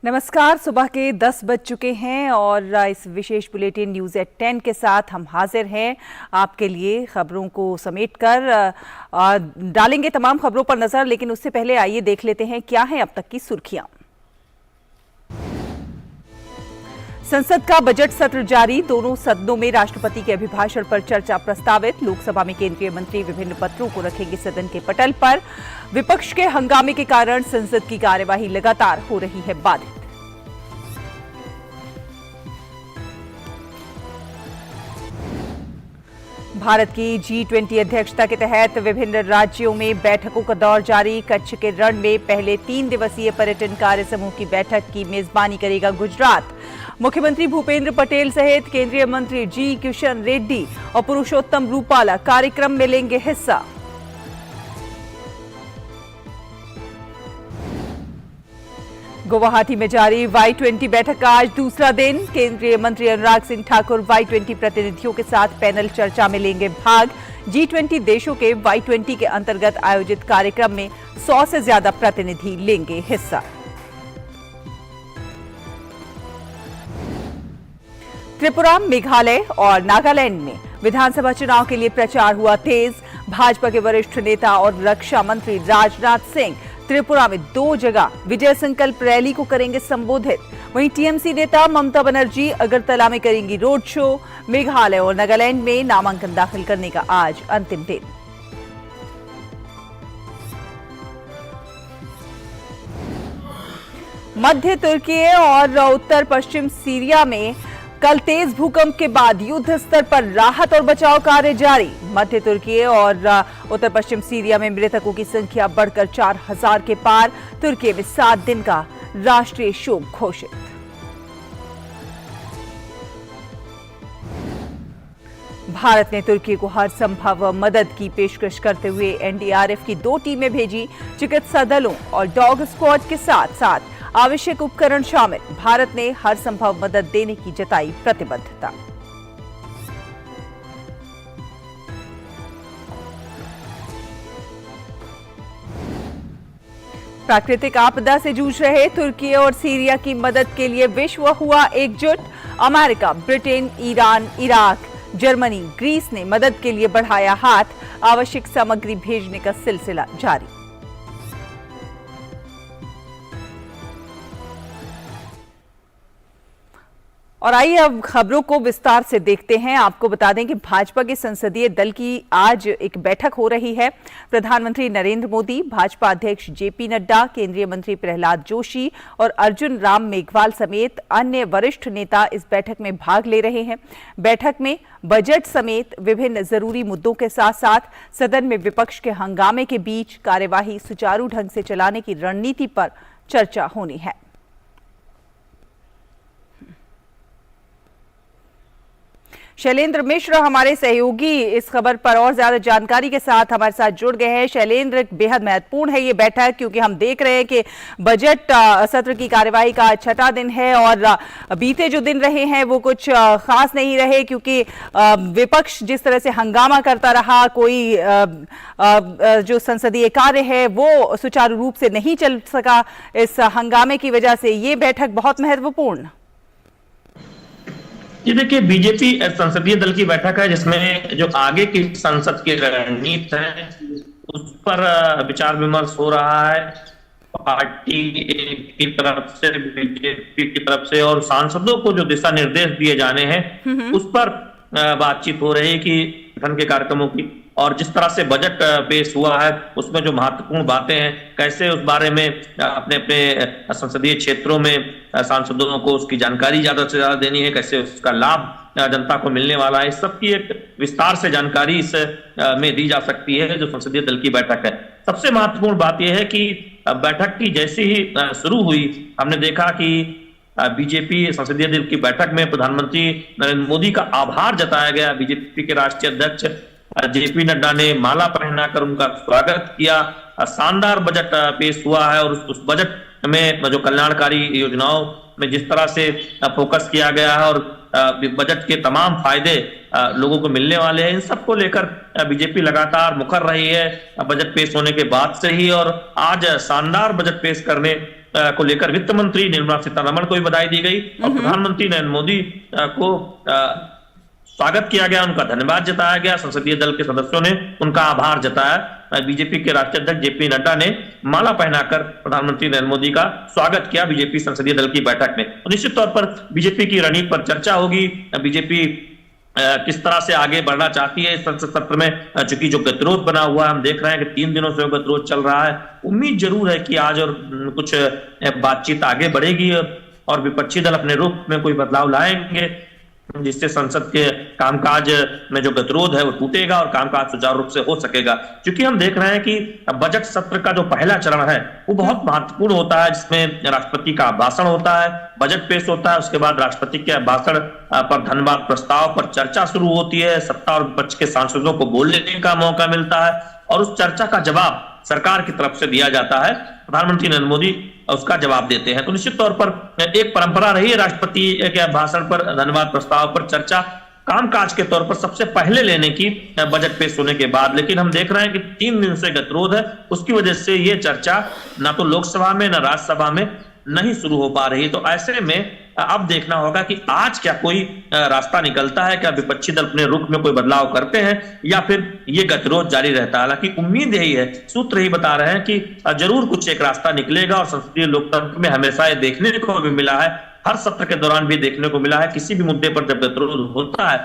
नमस्कार। सुबह के 10 बज चुके हैं और इस विशेष बुलेटिन न्यूज़ एट 10 के साथ हम हाजिर हैं आपके लिए। खबरों को समेटकर डालेंगे तमाम खबरों पर नजर, लेकिन उससे पहले आइए देख लेते हैं क्या है अब तक की सुर्खियां। संसद का बजट सत्र जारी, दोनों सदनों में राष्ट्रपति के अभिभाषण पर चर्चा प्रस्तावित। लोकसभा में केंद्रीय मंत्री विभिन्न पत्रों को रखेंगे सदन के पटल पर। विपक्ष के हंगामे के कारण संसद की कार्यवाही लगातार हो रही है बाधित। भारत की G20 अध्यक्षता के तहत विभिन्न राज्यों में बैठकों का दौर जारी। कच्छ के रण में पहले 3 दिवसीय पर्यटन कार्य समूह की बैठक की मेजबानी करेगा गुजरात। मुख्यमंत्री भूपेंद्र पटेल सहित केंद्रीय मंत्री जी किशन रेड्डी और पुरुषोत्तम रूपाला कार्यक्रम में लेंगे हिस्सा। गुवाहाटी में जारी Y20 बैठक का आज दूसरा दिन। केंद्रीय मंत्री अनुराग सिंह ठाकुर Y20 प्रतिनिधियों के साथ पैनल चर्चा में लेंगे भाग। G20 देशों के Y20 के अंतर्गत आयोजित कार्यक्रम में 100 से ज्यादा प्रतिनिधि लेंगे हिस्सा। त्रिपुरा, मेघालय और नागालैंड में विधानसभा चुनाव के लिए प्रचार हुआ तेज। भाजपा के वरिष्ठ नेता और रक्षा मंत्री राजनाथ सिंह त्रिपुरा में 2 जगह विजय संकल्प रैली को करेंगे संबोधित। वहीं टीएमसी नेता ममता बनर्जी अगरतला में करेंगी रोड शो। मेघालय और नागालैंड में नामांकन दाखिल करने का आज अंतिम दिन। मध्य तुर्की और उत्तर पश्चिम सीरिया में कल तेज भूकंप के बाद युद्ध स्तर पर राहत और बचाव कार्य जारी। मध्य तुर्की और उत्तर पश्चिम सीरिया में मृतकों की संख्या बढ़कर 4000 के पार। तुर्की में 7 दिन का राष्ट्रीय शोक घोषित। भारत ने तुर्की को हर संभव मदद की पेशकश करते हुए एनडीआरएफ की 2 टीमें भेजी। चिकित्सा दलों और डॉग स्क्वाड के साथ साथ आवश्यक उपकरण शामिल। भारत ने हर संभव मदद देने की जताई प्रतिबद्धता। प्राकृतिक आपदा से जूझ रहे तुर्की और सीरिया की मदद के लिए विश्व हुआ एकजुट। America, Britain, Iran, Iraq, Germany, Greece ने मदद के लिए बढ़ाया हाथ। आवश्यक सामग्री भेजने का सिलसिला जारी। और आइए अब खबरों को विस्तार से देखते हैं। आपको बता दें कि भाजपा के संसदीय दल की आज एक बैठक हो रही है। प्रधानमंत्री नरेंद्र मोदी, भाजपा अध्यक्ष जेपी नड्डा, केंद्रीय मंत्री प्रहलाद जोशी और अर्जुन राम मेघवाल समेत अन्य वरिष्ठ नेता इस बैठक में भाग ले रहे हैं। बैठक में बजट समेत विभिन्न जरूरी मुद्दों के साथ साथ सदन में विपक्ष के हंगामे के बीच कार्यवाही सुचारू ढंग से चलाने की रणनीति पर चर्चा होनी है। शैलेंद्र मिश्र हमारे सहयोगी इस खबर पर और ज्यादा जानकारी के साथ हमारे साथ जुड़ गए हैं। शैलेंद्र, बेहद महत्वपूर्ण है ये बैठक क्योंकि हम देख रहे हैं कि बजट सत्र की कार्यवाही का 6वां दिन है और बीते जो दिन रहे हैं वो कुछ खास नहीं रहे क्योंकि विपक्ष जिस तरह से हंगामा करता रहा, कोई जो संसदीय कार्य है वो सुचारू रूप से नहीं चल सका। इस हंगामे की वजह से ये बैठक बहुत महत्वपूर्ण। ये देखिए, बीजेपी संसदीय दल की बैठक है जिसमें जो आगे की संसद की रणनीति है उस पर विचार विमर्श हो रहा है। पार्टी की तरफ से, बीजेपी की तरफ से और सांसदों को जो दिशा निर्देश दिए जाने हैं उस पर बातचीत हो रही है कि गठन के कार्यक्रमों की, और जिस तरह से बजट पेश हुआ है उसमें जो महत्वपूर्ण बातें हैं कैसे उस बारे में अपने अपने संसदीय क्षेत्रों में सांसदों को उसकी जानकारी ज्यादा से ज्यादा देनी है, कैसे उसका लाभ जनता को मिलने वाला है, इस सब की एक विस्तार से जानकारी इस में दी जा सकती है जो संसदीय दल की बैठक है। सबसे महत्वपूर्ण बात यह है कि बैठक की जैसे ही शुरू हुई हमने देखा कि बीजेपी संसदीय दल की बैठक में प्रधानमंत्री नरेंद्र मोदी का आभार जताया गया। बीजेपी के राष्ट्रीय अध्यक्ष जेपी नड्डा ने माला पहनाकर उनका स्वागत किया। शानदार बजट पेश हुआ है और उस बजट में जो कल्याणकारी योजनाओं में जिस तरह से फोकस किया गया है और बजट के तमाम फायदे लोगों को मिलने वाले हैं, इन सबको लेकर बीजेपी लगातार मुखर रही है बजट पेश होने के बाद से ही। और आज शानदार बजट पेश करने को लेकर वित्त मंत्री निर्मला सीतारमण को भी बधाई दी गई और प्रधानमंत्री नरेंद्र मोदी को स्वागत किया गया, उनका धन्यवाद जताया गया। संसदीय दल के सदस्यों ने उनका आभार जताया। बीजेपी के राष्ट्रीय अध्यक्ष जेपी नड्डा ने माला पहनाकर प्रधानमंत्री नरेंद्र मोदी का स्वागत किया बीजेपी संसदीय दल की बैठक में। तो निश्चित तौर पर बीजेपी की रणनीति पर चर्चा होगी। बीजेपी किस तरह से आगे बढ़ना चाहती है इस संसद सत्र में, चूंकि जो गतिरोध बना हुआ है, हम देख रहे हैं कि 3 दिनों से गतिरोध चल रहा है। उम्मीद जरूर है कि आज और कुछ बातचीत आगे बढ़ेगी और विपक्षी दल अपने रुख में कोई बदलाव लाएंगे, जिससे संसद के कामकाज में जो गतिरोध है वो टूटेगा और कामकाज सुचारू रूप से हो सकेगा। क्योंकि हम देख रहे हैं कि बजट सत्र का जो पहला चरण है वो बहुत महत्वपूर्ण होता है, जिसमें राष्ट्रपति का भाषण होता है, बजट पेश होता है, उसके बाद राष्ट्रपति के भाषण पर धन्यवाद प्रस्ताव पर चर्चा शुरू होती है, सत्ता और विपक्ष के सांसदों को बोलने का मौका मिलता है और उस चर्चा का जवाब सरकार की तरफ से दिया जाता है। प्रधानमंत्री नरेंद्र मोदी उसका जवाब देते हैं। तो निश्चित तौर पर एक परंपरा रही है राष्ट्रपति के भाषण पर धन्यवाद प्रस्ताव पर चर्चा कामकाज के तौर पर सबसे पहले लेने की बजट पेश होने के बाद। लेकिन हम देख रहे हैं कि 3 दिन से गतिरोध है, उसकी वजह से ये चर्चा ना तो लोकसभा में ना राज्यसभा में नहीं शुरू हो पा रही। तो ऐसे में अब देखना होगा कि आज क्या कोई रास्ता निकलता है, क्या विपक्षी दल अपने रुख में कोई बदलाव करते हैं या फिर ये गतिरोध जारी रहता है। हालांकि उम्मीद यही है, सूत्र ही बता रहे हैं कि जरूर कुछ एक रास्ता निकलेगा और संसदीय लोकतंत्र में हमेशा ये देखने को भी मिला है, हर सत्र के दौरान भी देखने को मिला है, किसी भी मुद्दे पर जब गतिरोध होता है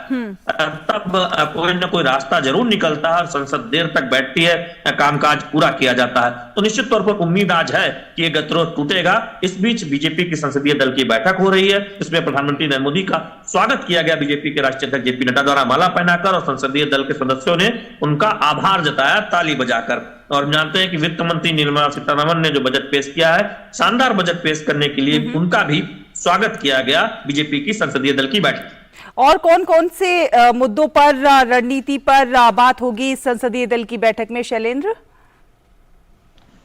तब कोई ना कोई रास्ता जरूर निकलता है और संसद देर तक बैठती है, कामकाज पूरा किया जाता है। तो निश्चित तौर पर उम्मीद आज है कि ये गतिरोध टूटेगा। इस बीच बीजेपी की संसदीय दल की बैठक हो रही है, इसमें प्रधानमंत्री नरेंद्र मोदी का स्वागत किया गया बीजेपी के राष्ट्रीय अध्यक्ष जेपी नड्डा द्वारा माला पहनाकर और संसदीय दल के सदस्यों ने उनका आभार जताया ताली बजाकर। और हम जानते हैं कि वित्त मंत्री निर्मला सीतारमण ने जो बजट पेश किया है, शानदार बजट पेश करने के लिए उनका भी स्वागत किया गया बीजेपी की संसदीय दल की बैठक। और कौन कौन से मुद्दों पर रणनीति पर बात होगी इस संसदीय दल की बैठक में, शैलेंद्र?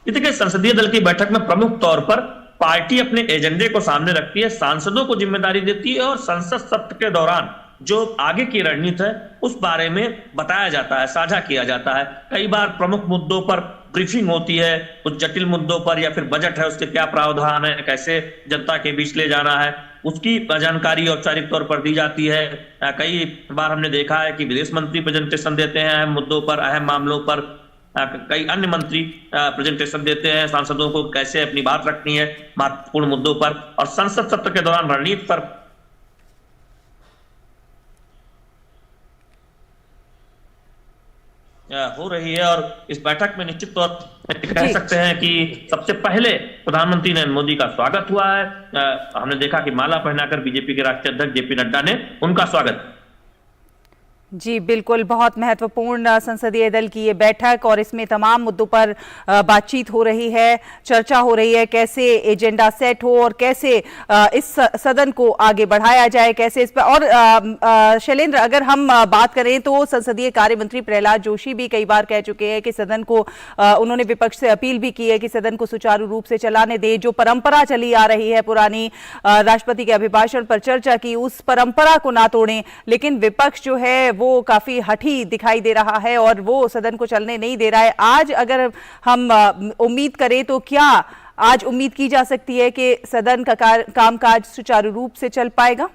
देखिए, संसदीय दल की बैठक में प्रमुख तौर पर पार्टी अपने एजेंडे को सामने रखती है, सांसदों को जिम्मेदारी देती है और संसद सत्र के दौरान जो आगे की रणनीति है उस बारे में बताया जाता है, साझा किया जाता है। कई बार प्रमुख मुद्दों पर ब्रीफिंग होती है, कुछ जटिल मुद्दों पर या फिर बजट है उसके क्या प्रावधान है, कैसे जनता के बीच ले जाना है, उसकी जानकारी औपचारिक तौर पर दी जाती है। कई बार हमने देखा है कि विदेश मंत्री प्रेजेंटेशन देते हैं अहम मुद्दों पर, अहम मामलों पर, कई अन्य मंत्री प्रेजेंटेशन देते हैं सांसदों को कैसे अपनी बात रखनी है महत्वपूर्ण मुद्दों पर। और संसद सत्र के दौरान रणनीति पर हो रही है और इस बैठक में निश्चित तौर पर कह सकते हैं कि सबसे पहले प्रधानमंत्री नरेंद्र मोदी का स्वागत हुआ है। हमने देखा कि माला पहनाकर बीजेपी के राष्ट्रीय अध्यक्ष जेपी नड्डा ने उनका स्वागत। जी बिल्कुल, बहुत महत्वपूर्ण संसदीय दल की ये बैठक और इसमें तमाम मुद्दों पर बातचीत हो रही है, चर्चा हो रही है, कैसे एजेंडा सेट हो और कैसे इस सदन को आगे बढ़ाया जाए, कैसे इस पर। और शैलेंद्र, अगर हम बात करें तो संसदीय कार्य मंत्री प्रहलाद जोशी भी कई बार कह चुके हैं कि सदन को उन्होंने विपक्ष से अपील भी की है कि सदन को सुचारू रूप से चलाने दे। जो परंपरा चली आ रही है पुरानी, राष्ट्रपति के अभिभाषण पर चर्चा की, उस परंपरा को ना तोड़ें। लेकिन विपक्ष जो है वो काफी हठी दिखाई दे रहा है और वो सदन को चलने नहीं दे रहा है। आज अगर हम उम्मीद करें तो क्या आज उम्मीद की जा सकती है कि सदन का कामकाज सुचारू रूप से चल पाएगा?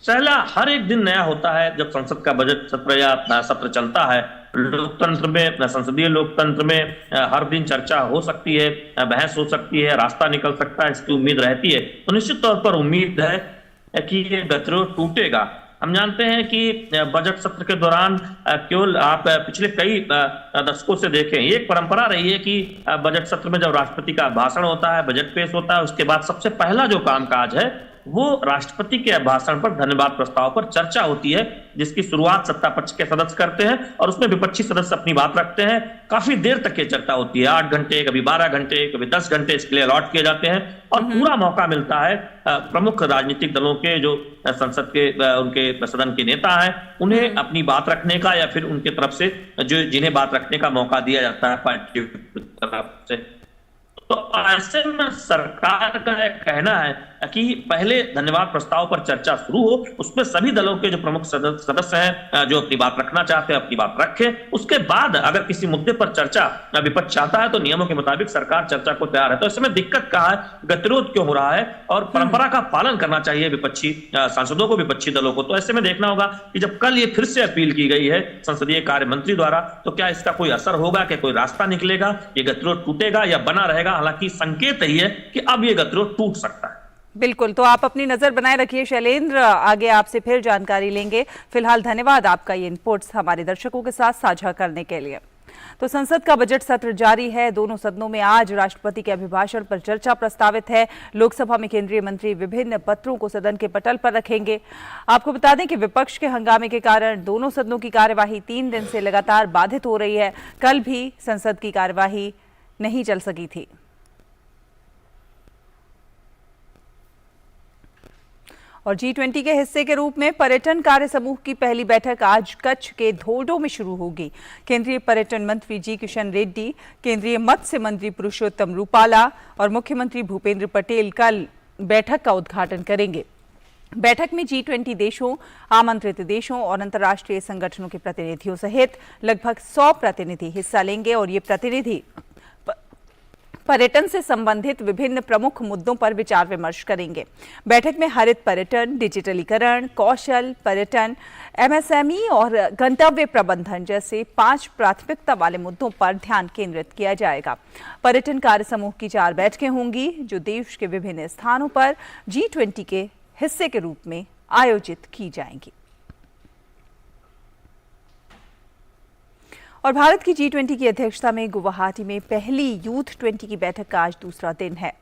सहला, हर एक दिन नया होता है जब संसद का बजट सत्र या सत्र चलता है। लोकतंत्र में, संसदीय लोकतंत्र में हर दिन चर्चा हो सकती है, बहस हो सकती है, रास्ता निकल सकता है, इसकी उम्मीद रहती है। तो निश्चित तौर पर उम्मीद है कि ये गतिरोध टूटेगा। हम जानते हैं कि बजट सत्र के दौरान केवल आप पिछले कई दशकों से देखें, एक परंपरा रही है कि बजट सत्र में जब राष्ट्रपति का भाषण होता है, बजट पेश होता है, उसके बाद सबसे पहला जो कामकाज है वो राष्ट्रपति के भाषण पर धन्यवाद प्रस्ताव पर चर्चा होती है, जिसकी शुरुआत सत्ता पक्ष के सदस्य करते हैं और उसमें विपक्षी सदस्य अपनी बात रखते हैं। काफी देर तक ये चर्चा होती है, 8 घंटे, कभी 12 घंटे, कभी 10 घंटे इसके लिए अलॉट किए जाते हैं और पूरा मौका मिलता है प्रमुख राजनीतिक दलों के जो संसद के उनके सदन के नेता हैं उन्हें अपनी बात रखने का या फिर उनके तरफ से जो जिन्हें बात रखने का मौका दिया जाता है पार्टी की तरफ से। तो ऐसे में सरकार का यह कहना है कि पहले धन्यवाद प्रस्ताव पर चर्चा शुरू हो, उसमें सभी दलों के जो प्रमुख सदस्य हैं जो अपनी बात रखना चाहते हैं अपनी बात रखें, उसके बाद अगर किसी मुद्दे पर चर्चा विपक्ष चाहता है तो नियमों के मुताबिक सरकार चर्चा को तैयार है। तो इसमें दिक्कत कहाँ है, गतिरोध क्यों हो रहा है, और परंपरा का पालन करना चाहिए विपक्षी सांसदों को, विपक्षी दलों को। तो ऐसे में देखना होगा कि जब कल ये फिर से अपील की गई है संसदीय कार्य मंत्री द्वारा, तो क्या इसका कोई असर होगा, क्या कोई रास्ता निकलेगा, ये गतिरोध टूटेगा या बना रहेगा। हालांकि संकेत यही है कि अब ये गतिरोध टूट सकता है। बिल्कुल, तो आप अपनी नजर बनाए रखिए शैलेंद्र, आगे आपसे फिर जानकारी लेंगे। फिलहाल धन्यवाद आपका ये इनपुट्स हमारे दर्शकों के साथ साझा करने के लिए। तो संसद का बजट सत्र जारी है। दोनों सदनों में आज राष्ट्रपति के अभिभाषण पर चर्चा प्रस्तावित है। लोकसभा में केंद्रीय मंत्री विभिन्न पत्रों को सदन के पटल पर रखेंगे। आपको बता दें कि विपक्ष के हंगामे के कारण दोनों सदनों की कार्यवाही 3 दिन से लगातार बाधित हो रही है। कल भी संसद की कार्यवाही नहीं चल सकी थी। और G20 के हिस्से के रूप में पर्यटन कार्य समूह की पहली बैठक आज कच्छ के धोर्डो में शुरू होगी। केंद्रीय पर्यटन मंत्री जी किशन रेड्डी, केंद्रीय मत्स्य मंत्री पुरुषोत्तम रूपाला और मुख्यमंत्री भूपेंद्र पटेल कल बैठक का उद्घाटन करेंगे। बैठक में G20 देशों, आमंत्रित देशों और अंतर्राष्ट्रीय संगठनों के प्रतिनिधियों सहित लगभग 100 प्रतिनिधि हिस्सा लेंगे और ये प्रतिनिधि पर्यटन से संबंधित विभिन्न प्रमुख मुद्दों पर विचार विमर्श करेंगे। बैठक में हरित पर्यटन, डिजिटलीकरण, कौशल पर्यटन, MSME और गंतव्य प्रबंधन जैसे 5 प्राथमिकता वाले मुद्दों पर ध्यान केंद्रित किया जाएगा। पर्यटन कार्य समूह की 4 बैठकें होंगी जो देश के विभिन्न स्थानों पर G20 के हिस्से के रूप में आयोजित की जाएंगी। और भारत की G20 की अध्यक्षता में गुवाहाटी में पहली यूथ 20 की बैठक का आज दूसरा दिन है।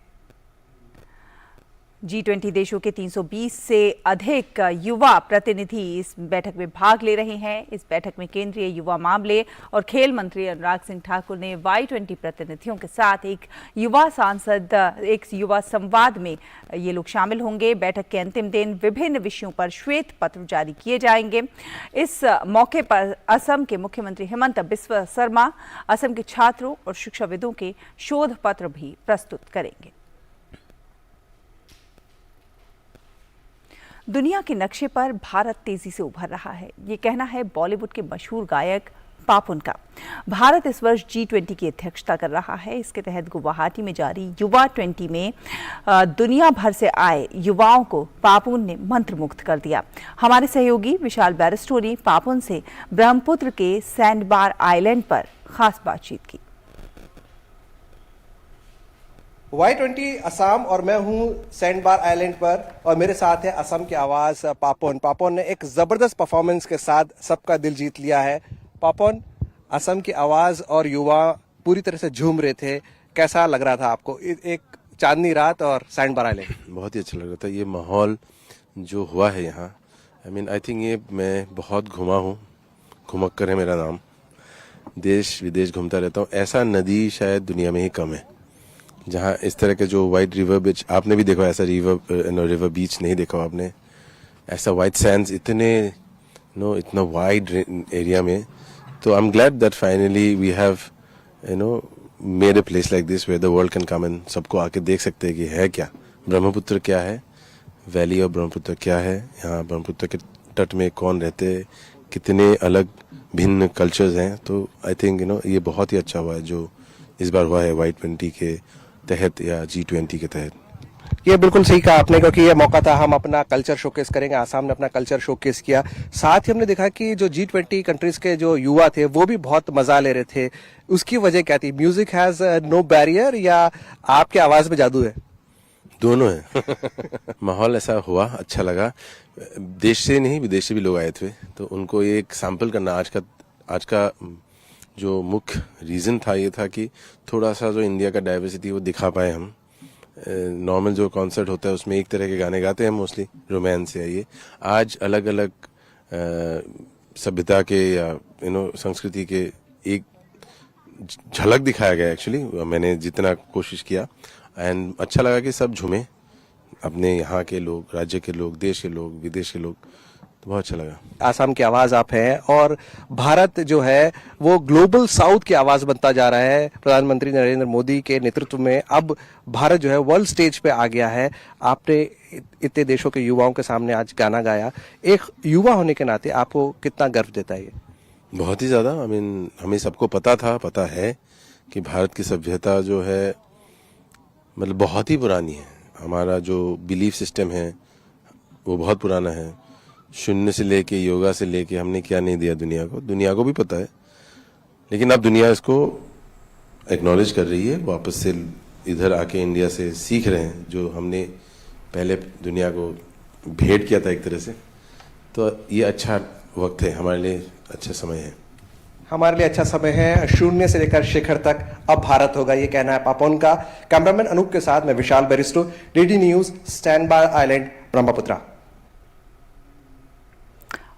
G20 देशों के 320 से अधिक युवा प्रतिनिधि इस बैठक में भाग ले रहे हैं। इस बैठक में केंद्रीय युवा मामले और खेल मंत्री अनुराग सिंह ठाकुर ने Y20 प्रतिनिधियों के साथ एक युवा संवाद में ये लोग शामिल होंगे। बैठक के अंतिम दिन विभिन्न विषयों पर श्वेत पत्र जारी किए जाएंगे। इस मौके पर असम के मुख्यमंत्री हिमंत बिस्वा शर्मा असम के छात्रों और शिक्षाविदों के शोध पत्र भी प्रस्तुत करेंगे। दुनिया के नक्शे पर भारत तेजी से उभर रहा है, ये कहना है बॉलीवुड के मशहूर गायक पापुन का। भारत इस वर्ष G20 की अध्यक्षता कर रहा है। इसके तहत गुवाहाटी में जारी युवा 20 में दुनिया भर से आए युवाओं को पापुन ने मंत्रमुग्ध कर दिया। हमारे सहयोगी विशाल बैरस्टो ने पापुन से ब्रह्मपुत्र के सैंडबार आइलैंड पर खास बातचीत की। Y20 असम और मैं हूं सैंडबार आइलैंड पर और मेरे साथ है असम की आवाज पापुन। पापुन ने एक जबरदस्त परफॉर्मेंस के साथ सबका दिल जीत लिया है। पापुन, असम की आवाज और युवा पूरी तरह से झूम रहे थे, कैसा लग रहा था आपको एक चांदनी रात और सैंडबार आइलैंड? बहुत ही अच्छा लग रहा था। ये माहौल जो हुआ है यहाँ, आई थिंक ये मैं बहुत घुमा हूँ, घुमक्कर है मेरा नाम, देश विदेश घूमता रहता हूँ। ऐसा नदी शायद दुनिया में ही कम है जहाँ इस तरह के जो वाइट रिवर बीच, आपने भी देखा ऐसा रिवर बीच नहीं देखा आपने, ऐसा वाइट सैंड्स इतना वाइड एरिया में। तो I am glad that finally we have made a place like this where the world can come and सबको आके देख सकते हैं कि है क्या ब्रह्मपुत्र, क्या है वैली ऑफ ब्रह्मपुत्र, क्या है यहाँ ब्रह्मपुत्र के तट में कौन रहते हैं, कितने अलग भिन्न कल्चर्स हैं। तो आई थिंक ये बहुत ही अच्छा हुआ है जो इस बार हुआ है Y20 के तहत या G20 के तहत। ये बिल्कुल सही कहा आपने, क्योंकि ये मौका था हम अपना कल्चर शोकेस करेंगे। आसाम ने अपना कल्चर शोकेस किया, साथ ही हमने देखा कि जो G20 कंट्रीज के जो युवा थे वो भी बहुत मजा ले रहे थे। उसकी वजह क्या थी? म्यूजिक हैज नो बैरियर या आपकी आवाज में जादू है? दोनों है। माहौल ऐसा हुआ, अच्छा लगा। देश से नहीं विदेश से भी लोग आए थे, तो उनको ये एक सैंपल करना आज का जो मुख्य रीजन था ये था कि थोड़ा सा जो इंडिया का डाइवर्सिटी वो दिखा पाए हम। नॉर्मल जो कॉन्सर्ट होता है उसमें एक तरह के गाने गाते हैं, मोस्टली रोमांस या ये। आज अलग अलग सभ्यता के या संस्कृति के एक झलक दिखाया गया। एक्चुअली मैंने जितना कोशिश किया एंड अच्छा लगा कि सब झूमे, अपने यहाँ के लोग, राज्य के लोग, देश के लोग, विदेश के लोग। तो बहुत अच्छा लगा। आसाम की आवाज आप हैं और भारत जो है वो ग्लोबल साउथ की आवाज बनता जा रहा है। प्रधानमंत्री नरेंद्र मोदी के नेतृत्व में अब भारत जो है वर्ल्ड स्टेज पे आ गया है। आपने इतने देशों के युवाओं के सामने आज गाना गाया, एक युवा होने के नाते आपको कितना गर्व देता है ये? बहुत ही ज़्यादा। हमें सबको पता है कि भारत की सभ्यता जो है मतलब बहुत ही पुरानी है। हमारा जो बिलीफ सिस्टम है वो बहुत पुराना है। शून्य से लेके योगा से लेके हमने क्या नहीं दिया दुनिया को भी पता है, लेकिन अब दुनिया इसको एक्नॉलेज कर रही है। वापस से इधर आके इंडिया से सीख रहे हैं जो हमने पहले दुनिया को भेंट किया था एक तरह से। तो ये अच्छा वक्त है हमारे लिए, अच्छा समय है। हमारे लिए अच्छा समय है। शून्य से लेकर शिखर तक अब भारत होगा, ये कहना है पापोन का। कैमरामैन अनूप के साथ मैं Vishal Baristo, DD news, stand by island, Brahmaputra.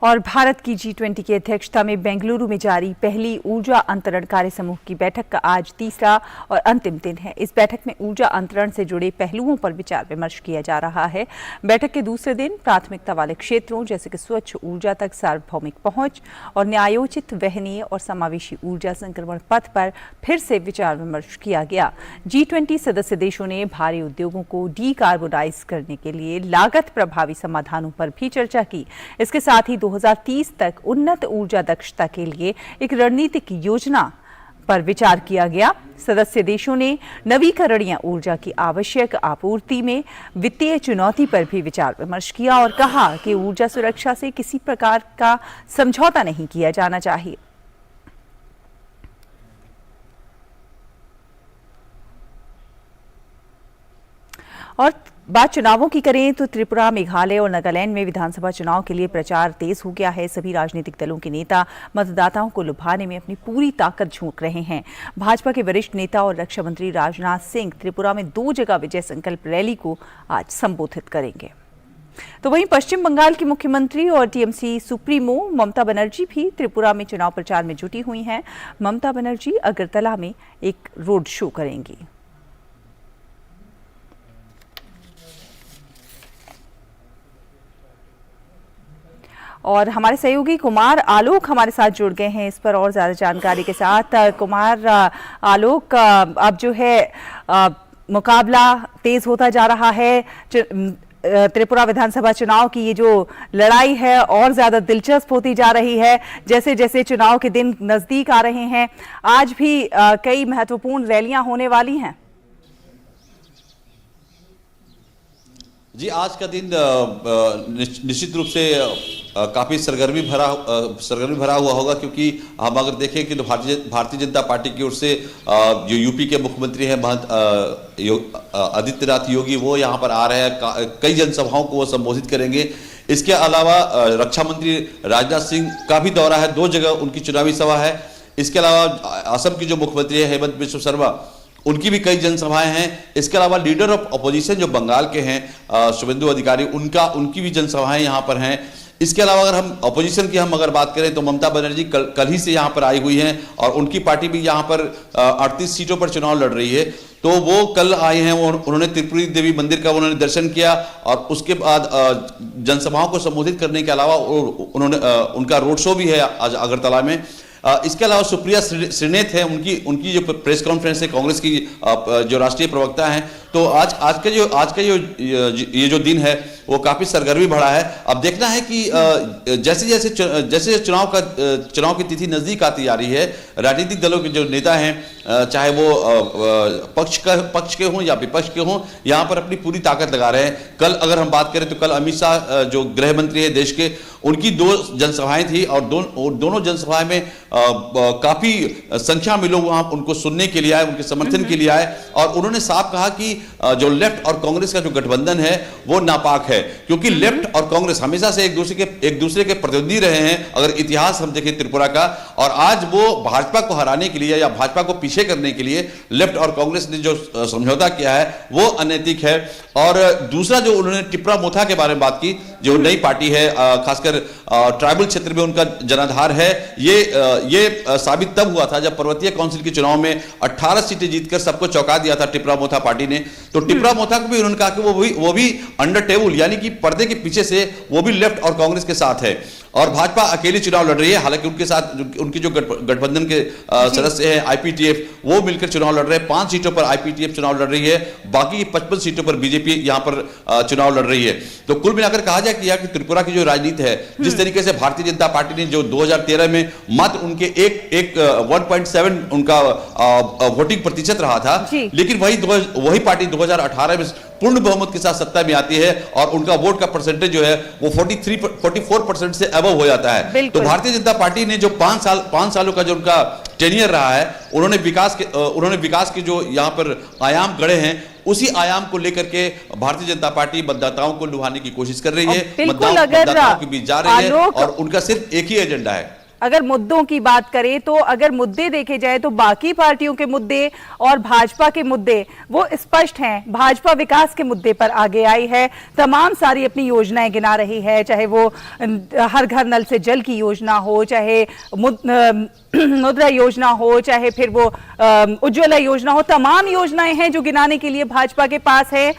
और भारत की G20 की अध्यक्षता में बेंगलुरु में जारी पहली ऊर्जा अंतरण कार्य समूह की बैठक का आज तीसरा और अंतिम दिन है। इस बैठक में ऊर्जा अंतरण से जुड़े पहलुओं पर विचार विमर्श किया जा रहा है। बैठक के दूसरे दिन प्राथमिकता वाले क्षेत्रों जैसे कि स्वच्छ ऊर्जा तक सार्वभौमिक पहुंच और न्यायोचित, वहनीय और समावेशी ऊर्जा संक्रमण पथ पर फिर से विचार विमर्श किया गया। G20 सदस्य देशों ने भारी उद्योगों को डीकार्बोनाइज करने के लिए लागत प्रभावी समाधानों पर भी चर्चा की। इसके साथ ही 2030 तक उन्नत ऊर्जा दक्षता के लिए एक रणनीतिक योजना पर विचार किया गया। सदस्य देशों ने नवीकरणीय ऊर्जा की आवश्यक आपूर्ति में वित्तीय चुनौती पर भी विचार विमर्श किया और कहा कि ऊर्जा सुरक्षा से किसी प्रकार का समझौता नहीं किया जाना चाहिए। और बात चुनावों की करें तो त्रिपुरा, मेघालय और नागालैंड में विधानसभा चुनाव के लिए प्रचार तेज हो गया है। सभी राजनीतिक दलों के नेता मतदाताओं को लुभाने में अपनी पूरी ताकत झोंक रहे हैं। भाजपा के वरिष्ठ नेता और रक्षा मंत्री राजनाथ सिंह त्रिपुरा में 2 जगह विजय संकल्प रैली को आज संबोधित करेंगे। तो वहीं पश्चिम बंगाल की मुख्यमंत्री और टीएमसी सुप्रीमो ममता बनर्जी भी त्रिपुरा में चुनाव प्रचार में जुटी हुई हैं। ममता बनर्जी अगरतला में एक रोड शो करेंगी। और हमारे सहयोगी कुमार आलोक हमारे साथ जुड़ गए हैं इस पर और ज्यादा जानकारी के साथ। कुमार आलोक, अब जो है मुकाबला तेज होता जा रहा है। त्रिपुरा विधानसभा चुनाव की ये जो लड़ाई है और ज्यादा दिलचस्प होती जा रही है जैसे जैसे चुनाव के दिन नजदीक आ रहे हैं। आज भी कई महत्वपूर्ण रैलियां होने वाली हैं। जी, आज का दिन निश्चित रूप से काफ़ी सरगर्मी भरा हुआ होगा, क्योंकि हम अगर देखें कि तो भारतीय जनता पार्टी की ओर से जो यूपी के मुख्यमंत्री हैं आदित्यनाथ योगी, वो यहाँ पर आ रहे हैं। कई जनसभाओं को वो संबोधित करेंगे। इसके अलावा रक्षा मंत्री राजनाथ सिंह का भी दौरा है, 2 जगह उनकी चुनावी सभा है। इसके अलावा असम की जो मुख्यमंत्री है हेमंत बिश्व शर्मा, उनकी भी कई जनसभाएं हैं। इसके अलावा लीडर ऑफ अपोजिशन जो बंगाल के हैं शुभेंदु अधिकारी, उनकी भी जनसभाएं यहाँ पर हैं। इसके अलावा अगर हम अपोजिशन की अगर बात करें तो ममता बनर्जी कल ही से यहाँ पर आई हुई हैं और उनकी पार्टी भी यहाँ पर 38 सीटों पर चुनाव लड़ रही है। तो वो कल आए हैं, उन्होंने त्रिपुरी देवी मंदिर का उन्होंने दर्शन किया और उसके बाद जनसभाओं को संबोधित करने के अलावा उन्होंने उनका रोड शो भी है आज अगरतला में। इसके अलावा सुप्रिया श्रीनेत है, उनकी जो प्रेस कॉन्फ्रेंस है, कांग्रेस की जो राष्ट्रीय प्रवक्ता हैं। तो आज का ये जो दिन है वो काफी सरगर्मी भरा है। अब देखना है कि जैसे चुनाव की तिथि नजदीक आती जा रही है, राजनीतिक दलों के जो नेता हैं, चाहे वो पक्ष के हों या विपक्ष के हों, यहाँ पर अपनी पूरी ताकत लगा रहे हैं। कल अगर हम बात करें तो कल अमित शाह जो गृह मंत्री है देश के, उनकी 2 जनसभाएं थी और दोनों जनसभाएं में काफी संख्या में लोग वहां उनको सुनने के लिए आए, उनके समर्थन के लिए आए और उन्होंने साफ कहा कि जो लेफ्ट और कांग्रेस का जो गठबंधन है वो नापाक है, क्योंकि लेफ्ट और कांग्रेस हमेशा से एक दूसरे के प्रतिद्वंदी रहे हैं अगर इतिहास हम देखें त्रिपुरा का। और आज वो भाजपा को हराने के लिए या भाजपा को पीछे करने के लिए लेफ्ट और कांग्रेस ने जो समझौता किया है वो अनैतिक है। और दूसरा जो उन्होंने टिप्रा मोथा के बारे में बात की, जो नई पार्टी है, खासकर ट्राइबल क्षेत्र में उनका जनाधार है, ये साबित तब हुआ था जब पर्वतीय काउंसिल के चुनाव में 18 सीटें जीतकर सबको चौंका दिया था टिप्रा मोथा पार्टी ने। तो टिप्रा मोथा को भी उन्होंने कहा कि वो भी अंडर टेबल यानी कि पर्दे के पीछे से वो भी लेफ्ट और कांग्रेस के साथ है। और भाजपा अकेली चुनाव लड़ रही है, हालांकि उनके साथ उनके जो गठबंधन के सदस्य हैं आईपीटीएफ, वो मिलकर चुनाव लड़ रहे हैं। 5 सीटों पर आईपीटीएफ चुनाव लड़ रही है, बाकी की 55 सीटों पर बीजेपी यहां पर चुनाव लड़ रही है। तो कुल मिलाकर कहा जाए कि यहाँ की त्रिपुरा की जो राजनीति है, जिस तरीके से भारतीय जनता पार्टी ने जो 2013 में मात्र उनके 1.7 उनका वोटिंग प्रतिशत रहा था, लेकिन वही पार्टी 2018 में पूर्ण बहुमत के साथ सत्ता में आती है और उनका वोट का परसेंटेज जो है वो 44% से अबव हो जाता है। तो भारतीय जनता पार्टी ने जो 5 सालों का जो उनका टेन्योर रहा है, उन्होंने विकास के जो यहाँ पर आयाम गढ़े हैं, उसी आयाम को लेकर के भारतीय जनता पार्टी मतदाताओं को लुभाने की कोशिश कर रही है, मतदाताओं के बीच जा रही है और उनका सिर्फ एक ही एजेंडा है। अगर मुद्दों की बात करें तो अगर मुद्दे देखे जाए तो बाकी पार्टियों के मुद्दे और भाजपा के मुद्दे वो स्पष्ट हैं। भाजपा विकास के मुद्दे पर आगे आई है, तमाम सारी अपनी योजनाएं गिना रही है, चाहे वो हर घर नल से जल की योजना हो, चाहे मुद्रा योजना हो, चाहे फिर वो उज्ज्वला योजना हो। तमाम योजनाएं हैं जो गिनाने के लिए भाजपा के पास है,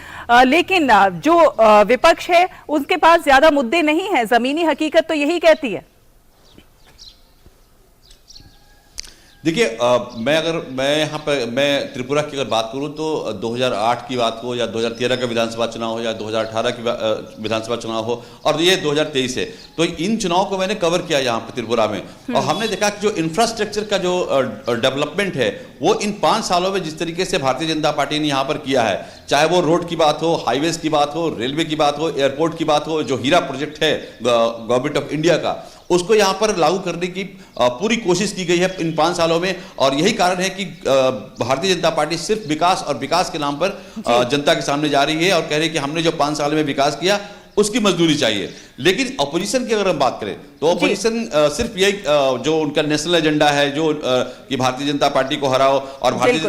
लेकिन जो विपक्ष है उनके पास ज्यादा मुद्दे नहीं है। जमीनी हकीकत तो यही कहती है। देखिए, मैं यहाँ पर मैं त्रिपुरा की अगर बात करूँ तो 2008 की बात हो या 2013 का विधानसभा चुनाव हो या 2018 की विधानसभा चुनाव हो और ये 2023 है, तो इन चुनाव को मैंने कवर किया यहाँ पर त्रिपुरा में, और हमने देखा कि जो इंफ्रास्ट्रक्चर का जो डेवलपमेंट है वो इन 5 सालों में जिस तरीके से भारतीय जनता पार्टी ने यहाँ पर किया है, चाहे वो रोड की बात हो, हाईवेज की बात हो, रेलवे की बात हो, एयरपोर्ट की बात हो, जो हीरा प्रोजेक्ट है गवर्नमेंट ऑफ इंडिया का, उसको यहां पर लागू करने की पूरी कोशिश की गई है इन 5 सालों में। और यही कारण है कि भारतीय जनता पार्टी सिर्फ विकास और विकास के नाम पर जनता के सामने जा रही है और कह रही है कि हमने जो 5 साल में विकास किया उसकी मजदूरी चाहिए। लेकिन अपोजिशन की अगर हम बात करें तो अपोजिशन सिर्फ यही जो उनका नेशनल एजेंडा है, जो कि भारतीय जनता पार्टी को हराओ, और भारतीय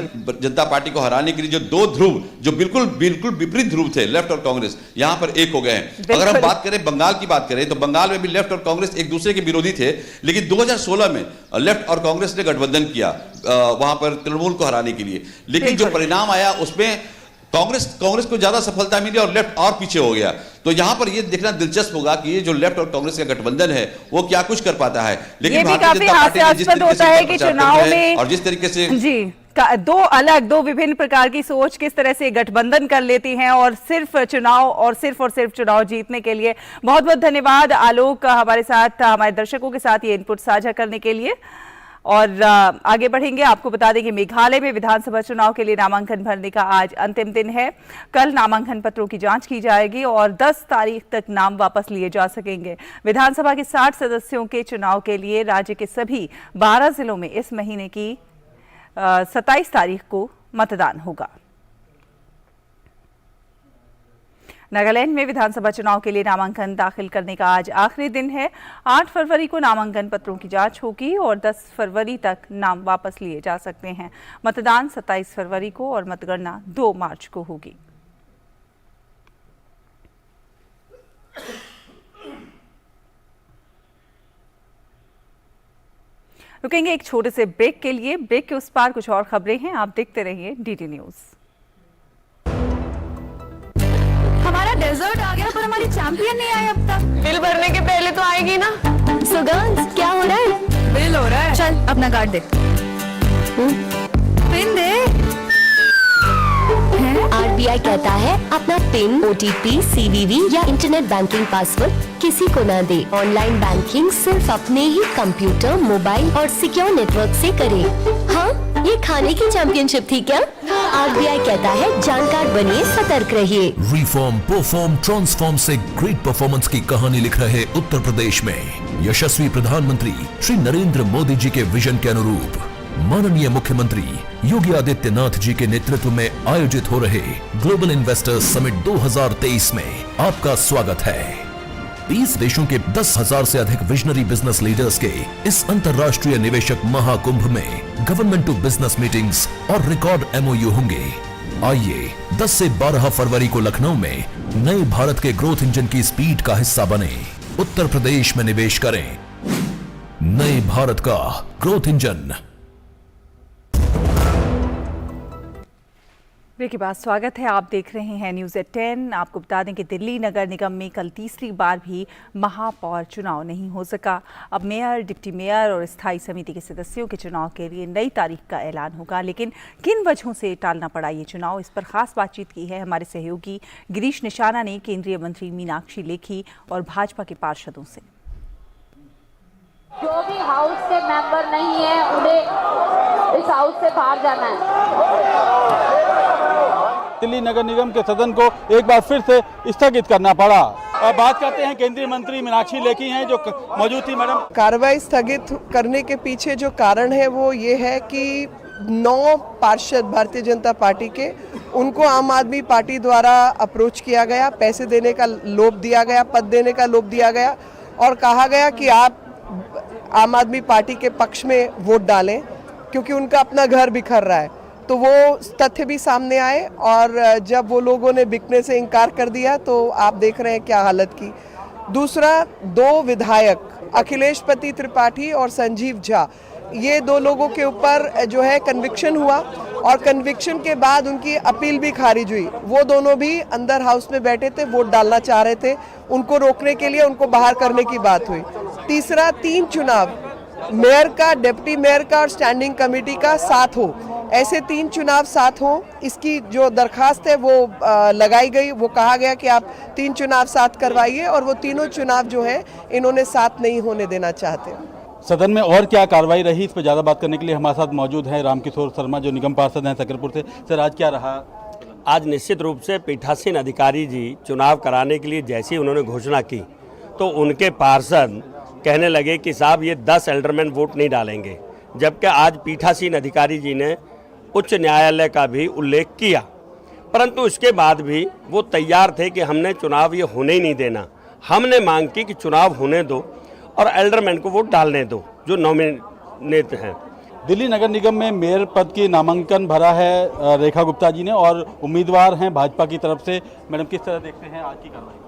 जनता पार्टी को हराने के लिए जो 2 ध्रुव जो बिल्कुल विपरीत ध्रुव थे, लेफ्ट और कांग्रेस, यहां पर एक हो गए हैं। अगर हम बात करें बंगाल की बात करें तो बंगाल में भी लेफ्ट और कांग्रेस एक दूसरे के विरोधी थे, लेकिन 2016 में लेफ्ट और कांग्रेस ने गठबंधन किया वहां पर तृणमूल को हराने के लिए, लेकिन जो परिणाम आया उसमें कांग्रेस को ज्यादा सफलता मिली और लेफ्ट और पीछे हो गया। तो यहां पर ये देखना दिलचस्प होगा कि ये जो लेफ्ट और कांग्रेस का गठबंधन है वो क्या कुछ कर पाता है। लेकिन भारतीय जनता पार्टी ने जिस तरीके से है कि चुनाव में और जिस तरीके से दो विभिन्न प्रकार की सोच किस तरह से गठबंधन कर लेती हैं और सिर्फ चुनाव जीतने के लिए। बहुत बहुत धन्यवाद आलोक, हमारे साथ हमारे दर्शकों के साथ ये इनपुट साझा करने के लिए। और आगे बढ़ेंगे, आपको बता दें कि मेघालय में विधानसभा चुनाव के लिए नामांकन भरने का आज अंतिम दिन है। कल नामांकन पत्रों की जांच की जाएगी और 10 तारीख तक नाम वापस लिए जा सकेंगे। विधानसभा के 60 सदस्यों के चुनाव के लिए राज्य के सभी 12 जिलों में इस महीने की 27 तारीख को मतदान होगा। नागालैंड में विधानसभा चुनाव के लिए नामांकन दाखिल करने का आज आखिरी दिन है। 8 फरवरी को नामांकन पत्रों की जांच होगी और 10 फरवरी तक नाम वापस लिए जा सकते हैं। मतदान 27 फरवरी को और मतगणना 2 मार्च को होगी। रुकेंगे एक छोटे से ब्रेक के लिए। ब्रेक के उस पार कुछ और खबरें हैं, आप देखते रहिए डीडी न्यूज। हमारा डेजर्ट आ गया पर हमारी चैंपियन नहीं आई अब तक। बिल भरने के पहले तो आएगी ना। So girls, क्या हो रहा है? बिल हो रहा है। चल अपना कार्ड दे। पिन दे। RBI कहता है अपना पिन, OTP, CVV या इंटरनेट बैंकिंग पासवर्ड किसी को ना दे। ऑनलाइन बैंकिंग सिर्फ अपने ही कंप्यूटर, मोबाइल और सिक्योर नेटवर्क से करे। हाँ, ये खाने की चैंपियनशिप थी क्या? RBI कहता है जानकार बनिए, सतर्क रहिए। रिफॉर्म, परफॉर्म, ट्रांसफॉर्म से ग्रेट परफॉर्मेंस की कहानी लिख रहे उत्तर प्रदेश में यशस्वी प्रधानमंत्री श्री नरेंद्र मोदी जी के विजन के अनुरूप माननीय मुख्यमंत्री योगी आदित्यनाथ जी के नेतृत्व में आयोजित हो रहे ग्लोबल इन्वेस्टर्स समिट 2023 में आपका स्वागत है। 20 देशों के 10,000 से अधिक विजनरी बिजनेस लीडर्स के इस अंतर्राष्ट्रीय निवेशक महाकुंभ में गवर्नमेंट टू बिजनेस मीटिंग्स और रिकॉर्ड MOU होंगे। आइए 10 से 12 फरवरी को लखनऊ में नए भारत के ग्रोथ इंजन की स्पीड का हिस्सा बने। उत्तर प्रदेश में निवेश करें, नए भारत का ग्रोथ इंजन। ब्रेक के बाद स्वागत है। आप देख रहे हैं न्यूज़ एट 10। आपको बता दें कि दिल्ली नगर निगम में कल तीसरी बार भी महापौर चुनाव नहीं हो सका। अब मेयर, डिप्टी मेयर और स्थायी समिति के सदस्यों के चुनाव के लिए नई तारीख का ऐलान होगा, लेकिन किन वजहों से टालना पड़ा ये चुनाव, इस पर खास बातचीत की है हमारे सहयोगी गिरीश निशाना ने केंद्रीय मंत्री मीनाक्षी लेखी और भाजपा के पार्षदों से। जो भी हाउस के मेंबर नहीं है उन्हें इस हाउस से बाहर जाना है। दिल्ली नगर निगम के सदन को एक बार फिर से स्थगित करना पड़ा। अब बात करते हैं केंद्रीय मंत्री मीनाक्षी लेखी हैं जो मौजूद थी। मैडम, कार्रवाई स्थगित करने के पीछे जो कारण है वो ये है कि 9 पार्षद भारतीय जनता पार्टी के, उनको आम आदमी पार्टी द्वारा अप्रोच किया गया, पैसे देने का लोभ दिया गया, पद देने का लोभ दिया गया और कहा गया कि आप आम आदमी पार्टी के पक्ष में वोट डालें क्योंकि उनका अपना घर बिखर रहा है। तो वो तथ्य भी सामने आए और जब वो लोगों ने बिकने से इनकार कर दिया तो आप देख रहे हैं क्या हालत की। दूसरा, 2 विधायक अखिलेश पति त्रिपाठी और संजीव झा, ये 2 लोगों के ऊपर जो है कन्विक्शन हुआ और कन्विक्शन के बाद उनकी अपील भी खारिज हुई। वो दोनों भी अंदर हाउस में बैठे थे, वोट डालना चाह रहे थे, उनको रोकने के लिए उनको बाहर करने की बात हुई। तीसरा, 3 चुनाव, मेयर का, डिप्टी मेयर का और स्टैंडिंग कमेटी का साथ हो, ऐसे 3 चुनाव साथ हों, इसकी जो दरखास्त है वो लगाई गई। वो कहा गया कि आप 3 चुनाव साथ करवाइए और वो तीनों चुनाव जो हैं इन्होंने साथ नहीं होने देना चाहते। सदन में और क्या कार्रवाई रही, इस पर ज़्यादा बात करने के लिए हमारे साथ मौजूद हैं रामकिशोर शर्मा जो निगम पार्षद हैं सकरपुर से। सर, आज क्या रहा? आज निश्चित रूप से पीठासीन अधिकारी जी चुनाव कराने के लिए जैसे ही उन्होंने घोषणा की तो उनके पार्षद कहने लगे कि साहब ये 10 एल्डरमैन वोट नहीं डालेंगे, जबकि आज पीठासीन अधिकारी जी ने उच्च न्यायालय का भी उल्लेख किया, परंतु उसके बाद भी वो तैयार थे कि हमने चुनाव ये होने ही नहीं देना। हमने मांग की कि चुनाव होने दो और एल्डरमैन को वोट डालने दो जो नॉमिनेट हैं। दिल्ली नगर निगम में मेयर पद की नामांकन भरा है रेखा गुप्ता जी ने और उम्मीदवार हैं भाजपा की तरफ से। मैडम, किस तरह देखते हैं आज की कार्रवाई?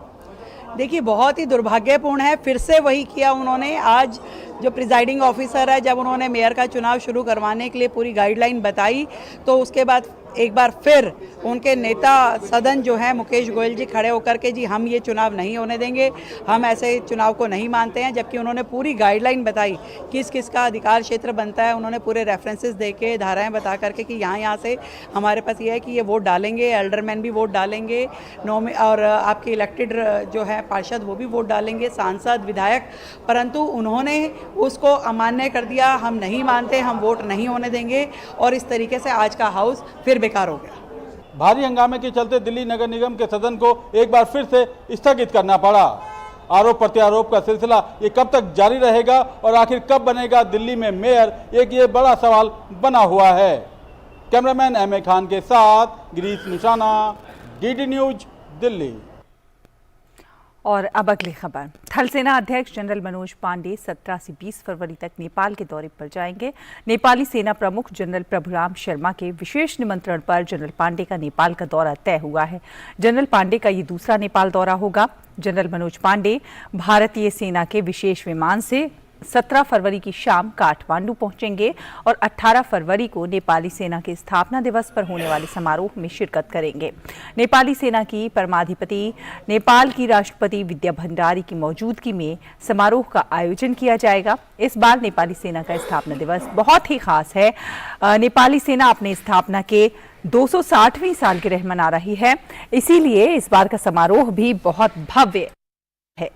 देखिए, बहुत ही दुर्भाग्यपूर्ण है, फिर से वही किया उन्होंने। आज जो प्रिजाइडिंग ऑफिसर है, जब उन्होंने मेयर का चुनाव शुरू करवाने के लिए पूरी गाइडलाइन बताई तो उसके बाद एक बार फिर उनके नेता सदन जो है मुकेश गोयल जी खड़े होकर के जी हम ये चुनाव नहीं होने देंगे, हम ऐसे चुनाव को नहीं मानते हैं, जबकि उन्होंने पूरी गाइडलाइन बताई किस किस का अधिकार क्षेत्र बनता है। उन्होंने पूरे रेफरेंसेस दे के, धाराएं बता करके कि यहाँ से हमारे पास ये है कि ये वोट डालेंगे, एल्डरमैन भी वोट डालेंगे, और आपके इलेक्टेड जो है पार्षद वो भी वोट डालेंगे, सांसद, विधायक, परंतु उन्होंने उसको अमान्य कर दिया। हम नहीं मानते, हम वोट नहीं होने देंगे और इस तरीके से आज का हाउस फिर बेकार हो गया। भारी हंगामे के चलते दिल्ली नगर निगम के सदन को एक बार फिर से स्थगित करना पड़ा। आरोप प्रत्यारोप का सिलसिला ये कब तक जारी रहेगा और आखिर कब बनेगा दिल्ली में मेयर, एक ये बड़ा सवाल बना हुआ है। कैमरामैन एम ए खान के साथ गिरीश निशाना, डीडी न्यूज, दिल्ली। और अब अगली खबर। थल सेना अध्यक्ष जनरल मनोज पांडे 17 से 20 फरवरी तक नेपाल के दौरे पर जाएंगे। नेपाली सेना प्रमुख जनरल प्रभुराम शर्मा के विशेष निमंत्रण पर जनरल पांडे का नेपाल का दौरा तय हुआ है। जनरल पांडे का ये दूसरा नेपाल दौरा होगा। जनरल मनोज पांडे भारतीय सेना के विशेष विमान से 17 फरवरी की शाम काठमांडू पहुंचेंगे और 18 फरवरी को नेपाली सेना के स्थापना दिवस पर होने वाले समारोह में शिरकत करेंगे। नेपाली सेना की परमाधिपति नेपाल की राष्ट्रपति विद्या भंडारी की मौजूदगी में समारोह का आयोजन किया जाएगा। इस बार नेपाली सेना का स्थापना दिवस बहुत ही खास है। नेपाली सेना अपनी स्थापना के 260वीं सालगिरह मना रही है, इसीलिए इस बार का समारोह भी बहुत भव्य है।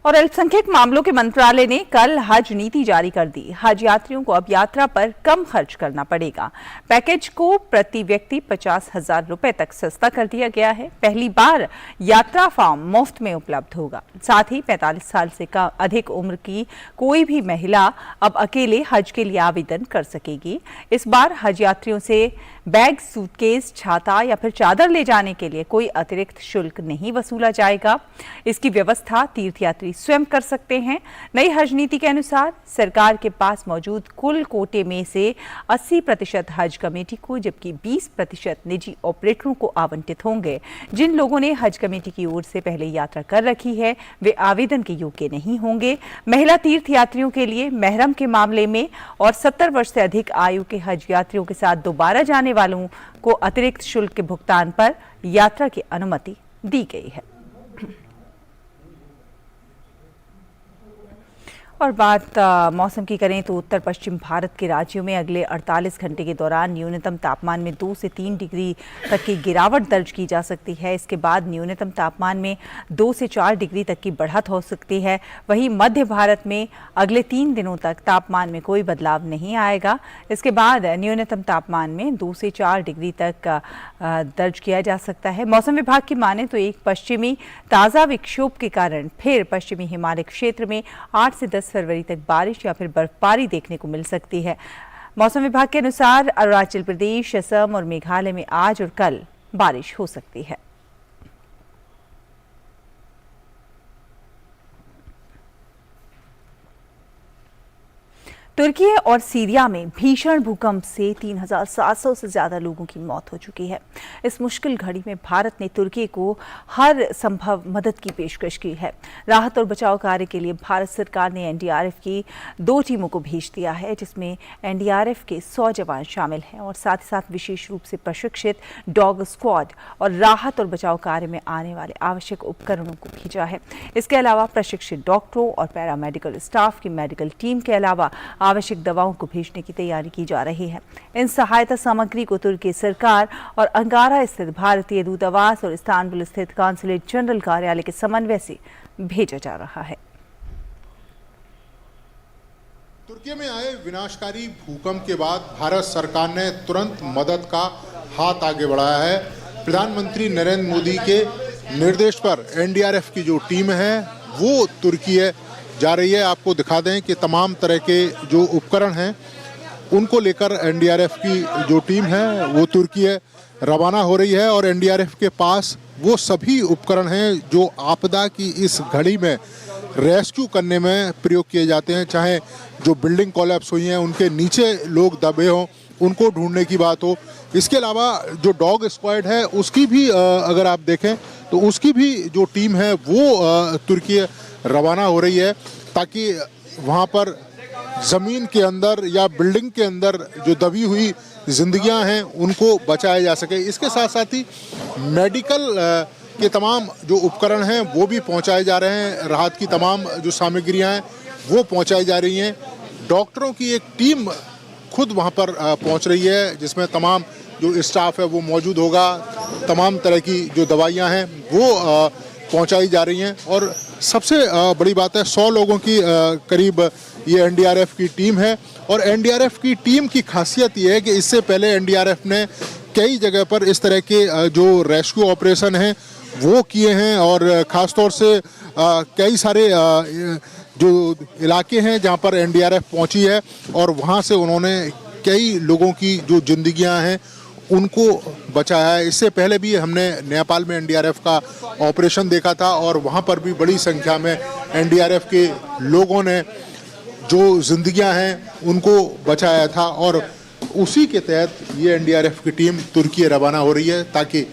और अल्पसंख्यक मामलों के मंत्रालय ने कल हज नीति जारी कर दी। हज यात्रियों को अब यात्रा पर कम खर्च करना पड़ेगा। पैकेज को प्रति व्यक्ति 50,000 रुपए तक सस्ता कर दिया गया है। पहली बार यात्रा फॉर्म मुफ्त में उपलब्ध होगा। साथ ही 45 साल से अधिक उम्र की कोई भी महिला अब अकेले हज के लिए आवेदन कर सकेगी। इस बार हज यात्रियों से बैग, सूटकेस, छाता या फिर चादर ले जाने के लिए कोई अतिरिक्त शुल्क नहीं वसूला जाएगा। इसकी व्यवस्था तीर्थयात्री स्वयं कर सकते हैं। नई हज नीति के अनुसार सरकार के पास मौजूद कुल कोटे में से 80% हज कमेटी को, जबकि 20% निजी ऑपरेटरों को आवंटित होंगे। जिन लोगों ने हज कमेटी की ओर से पहले यात्रा कर रखी है वे आवेदन के योग्य नहीं होंगे। महिला तीर्थयात्रियों के लिए महरम के मामले में और 70 वर्ष से अधिक आयु के हज यात्रियों के साथ दोबारा जाने वालों को अतिरिक्त शुल्क के भुगतान पर यात्रा की अनुमति दी गई है। और बात मौसम की करें तो उत्तर पश्चिम भारत के राज्यों में अगले 48 घंटे के दौरान न्यूनतम तापमान में 2 से 3 डिग्री तक की गिरावट दर्ज की जा सकती है। इसके बाद न्यूनतम तापमान में 2 से 4 डिग्री तक की बढ़त हो सकती है। वहीं मध्य भारत में अगले 3 दिनों तक तापमान में कोई बदलाव नहीं आएगा। इसके बाद न्यूनतम तापमान में 2 से 4 डिग्री तक दर्ज किया जा सकता है। मौसम विभाग की माने तो एक पश्चिमी ताज़ा विक्षोभ के कारण फिर पश्चिमी हिमालय क्षेत्र में 8 से 10 फरवरी तक बारिश या फिर बर्फबारी देखने को मिल सकती है। मौसम विभाग के अनुसार अरुणाचल प्रदेश, असम और मेघालय में आज और कल बारिश हो सकती है। तुर्की और सीरिया में भीषण भूकंप से 3700 से ज्यादा लोगों की मौत हो चुकी है। इस मुश्किल घड़ी में भारत ने तुर्की को हर संभव मदद की पेशकश की है। राहत और बचाव कार्य के लिए भारत सरकार ने एनडीआरएफ की 2 टीमों को भेज दिया है, जिसमें एनडीआरएफ के 100 जवान शामिल हैं और साथ ही साथ विशेष रूप से प्रशिक्षित डॉग स्क्वाड और राहत और बचाव कार्य में आने वाले आवश्यक उपकरणों को भेजा है। इसके अलावा प्रशिक्षित डॉक्टरों और पैरामेडिकल स्टाफ की मेडिकल टीम के अलावा आवश्यक दवाओं को भेजने की तैयारी की जा रही है। इन सहायता सामग्री को तुर्की सरकार और अंकारा स्थित भारतीय दूतावास और इस्तांबुल स्थित कॉन्सुलेट जनरल कार्यालय के समन्वय से भेजा जा रहा है। तुर्की में आए विनाशकारी भूकंप के बाद भारत सरकार ने तुरंत मदद का हाथ आगे बढ़ाया है। प्रधानमंत्री नरेंद्र मोदी के निर्देश पर एनडीआरएफ की जो टीम है वो तुर्की जा रही है। आपको दिखा दें कि तमाम तरह के जो उपकरण हैं उनको लेकर एनडीआरएफ की जो टीम है वो तुर्की रवाना हो रही है और एनडीआरएफ के पास वो सभी उपकरण हैं जो आपदा की इस घड़ी में रेस्क्यू करने में प्रयोग किए जाते हैं। चाहे जो बिल्डिंग कोलैप्स हुई हैं उनके नीचे लोग दबे हों, उनको ढूंढने की बात हो। इसके अलावा जो डॉग स्क्वाड है उसकी भी अगर आप देखें तो उसकी भी जो टीम है वो तुर्की रवाना हो रही है ताकि वहाँ पर ज़मीन के अंदर या बिल्डिंग के अंदर जो दबी हुई जिंदगियां हैं उनको बचाया जा सके। इसके साथ साथ ही मेडिकल के तमाम जो उपकरण हैं वो भी पहुंचाए जा रहे हैं। राहत की तमाम जो सामग्रियां हैं वो पहुंचाई जा रही हैं। डॉक्टरों की एक टीम खुद वहां पर पहुंच रही है जिसमें तमाम जो स्टाफ है वो मौजूद होगा। तमाम तरह की जो दवाइयां हैं वो पहुंचाई जा रही हैं और सबसे बड़ी बात है 100 लोगों की करीब ये एनडीआरएफ की टीम है। और एनडीआरएफ की टीम की खासियत ये है कि इससे पहले एनडीआरएफ ने कई जगह पर इस तरह के जो रेस्क्यू ऑपरेशन हैं वो किए हैं और ख़ासतौर से कई सारे जो इलाके हैं जहां पर एनडीआरएफ पहुंची है और वहां से उन्होंने कई लोगों की जो जिंदगियां हैं उनको बचाया है। इससे पहले भी हमने नेपाल में एनडीआरएफ का ऑपरेशन देखा था और वहाँ पर भी बड़ी संख्या में एनडीआरएफ के लोगों ने जो जिंदगियां हैं उनको बचाया था और उसी के तहत ये एनडीआरएफ की टीम तुर्की रवाना हो रही है ताकि